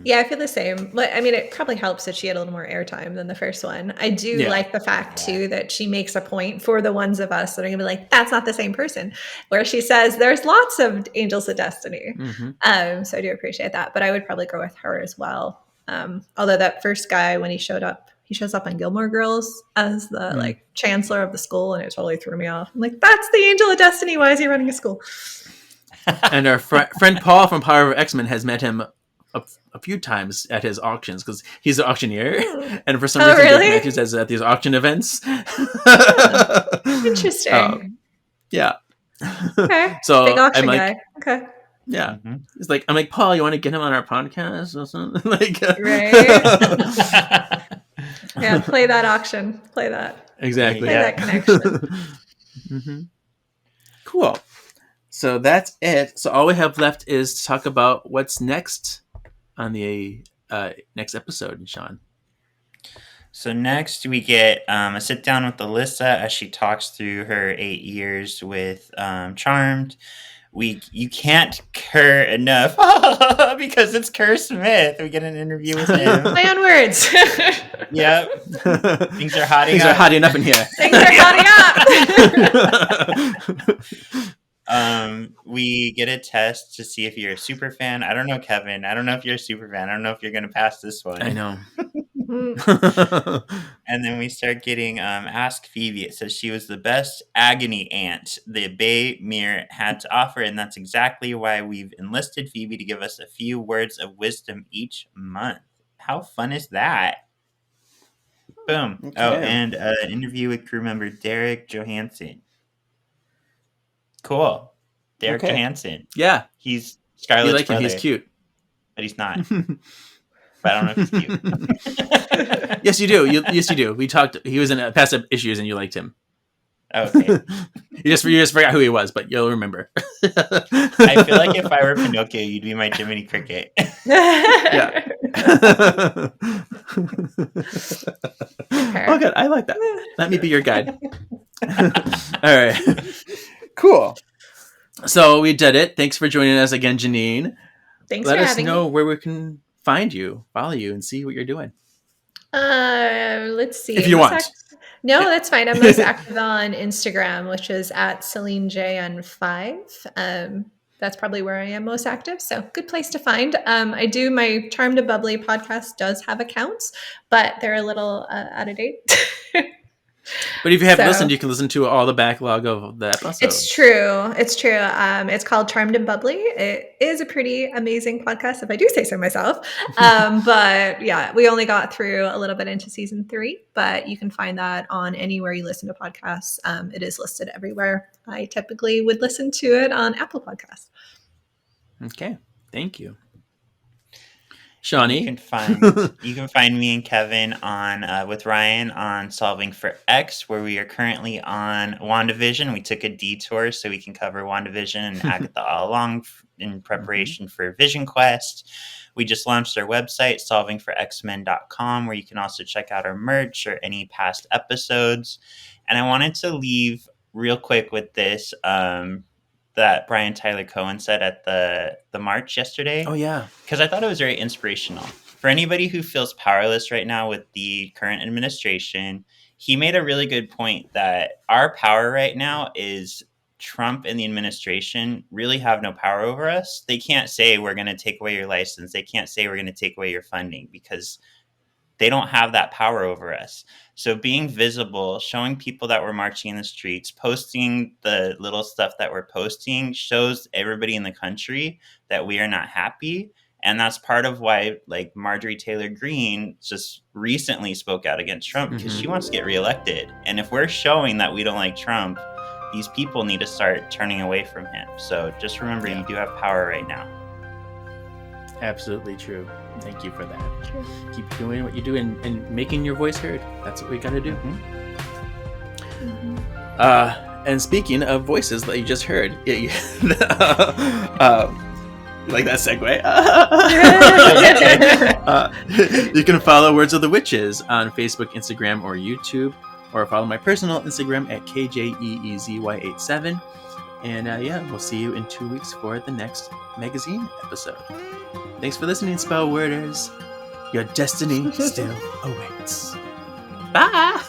Yeah, I feel the same. But I mean, it probably helps that she had a little more airtime than the first one. I do like the fact too that she makes a point for the ones of us that are gonna be like, that's not the same person. Where she says there's lots of angels of destiny. So I do appreciate that. But I would probably go with her as well. Although that first guy, when he shows up on Gilmore Girls as the like chancellor of the school, and it totally threw me off. I'm like, that's the angel of destiny. Why is he running a school? And our friend Paul from Power of X-Men has met him a few times at his auctions because he's an auctioneer, and for some reason really? Jake matches at these auction events. Interesting. Yeah. Okay. So big auction I'm like, guy. Okay. yeah. He's like, I'm like, Paul, you want to get him on our podcast or something? Like, Right. Yeah. Play that auction. Play that. Exactly. Play that connection. Cool. So that's it. So all we have left is to talk about what's next on the next episode, Sean. So next we get a sit down with Alyssa as she talks through her 8 years with Charmed. You can't cur enough because it's Kerr Smith. We get an interview with him. Play on words. Yep. Things are hotting Things up. are hotting enough in here. Things are hotting up. We get a test to see if you're a super fan. I don't know, Kevin. I don't know if you're a super fan. I don't know if you're going to pass this one. I know. And then we start getting Ask Phoebe. It says she was the best agony aunt the Bay Mirror had to offer, and that's exactly why we've enlisted Phoebe to give us a few words of wisdom each month. How fun is that? Boom. Okay. Oh, and an interview with crew member Derek Johansson. Cool. Derek Johansson. Yeah. He's You Scarlett's like him. brother. He's cute. But he's not. But I don't know if he's cute. Yes, you do. Yes, you do. We talked. He was in past issues, and you liked him. Okay. You just forgot who he was, but you'll remember. I feel like if I were Pinocchio, you'd be my Jiminy Cricket. Yeah. Oh, good. I like that. Let me be your guide. All right. Cool. So we did it. Thanks for joining us again, Janine. Thanks Let for us having know me. where we can find you, follow you, and see what you're doing. Let's see. If you want. No, that's fine. I'm most active on Instagram, which is at CelineJN5. That's probably where I am most active. So good place to find. I do my Charmed and Bubbly podcast does have accounts, but they're a little out of date. But if you haven't listened, you can listen to all the backlog of the episode. It's true. It's true. It's called Charmed and Bubbly. It is a pretty amazing podcast, if I do say so myself. But yeah, we only got through a little bit into season 3, but you can find that on anywhere you listen to podcasts. It is listed everywhere. I typically would listen to it on Apple Podcasts. Okay. Thank you. Shawnee. You can find me and Kevin on with Ryan on Solving for X, where we are currently on WandaVision. We took a detour so we can cover WandaVision and Agatha all along in preparation for Vision Quest. We just launched our website, solvingforxmen.com, where you can also check out our merch or any past episodes. And I wanted to leave real quick with this that Brian Tyler Cohen said at the march yesterday. Oh, yeah. Because I thought it was very inspirational. For anybody who feels powerless right now with the current administration, he made a really good point that our power right now is Trump and the administration really have no power over us. They can't say we're going to take away your license. They can't say we're going to take away your funding because they don't have that power over us. So being visible, showing people that we're marching in the streets, posting the little stuff that we're posting shows everybody in the country that we are not happy. And that's part of why, like, Marjorie Taylor Greene just recently spoke out against Trump because she wants to get reelected. And if we're showing that we don't like Trump, these people need to start turning away from him. So just remember, you do have power right now. Absolutely true. Thank you for that. Sure. Keep doing what you do and making your voice heard. That's what we got to do. And speaking of voices that you just heard, you like that segue? You can follow Words of the Witches on Facebook, Instagram, or YouTube, or follow my personal Instagram at KJEEZY87. And we'll see you in 2 weeks for the next magazine episode. Thanks for listening, Spell Worders. Your destiny still awaits. Bye!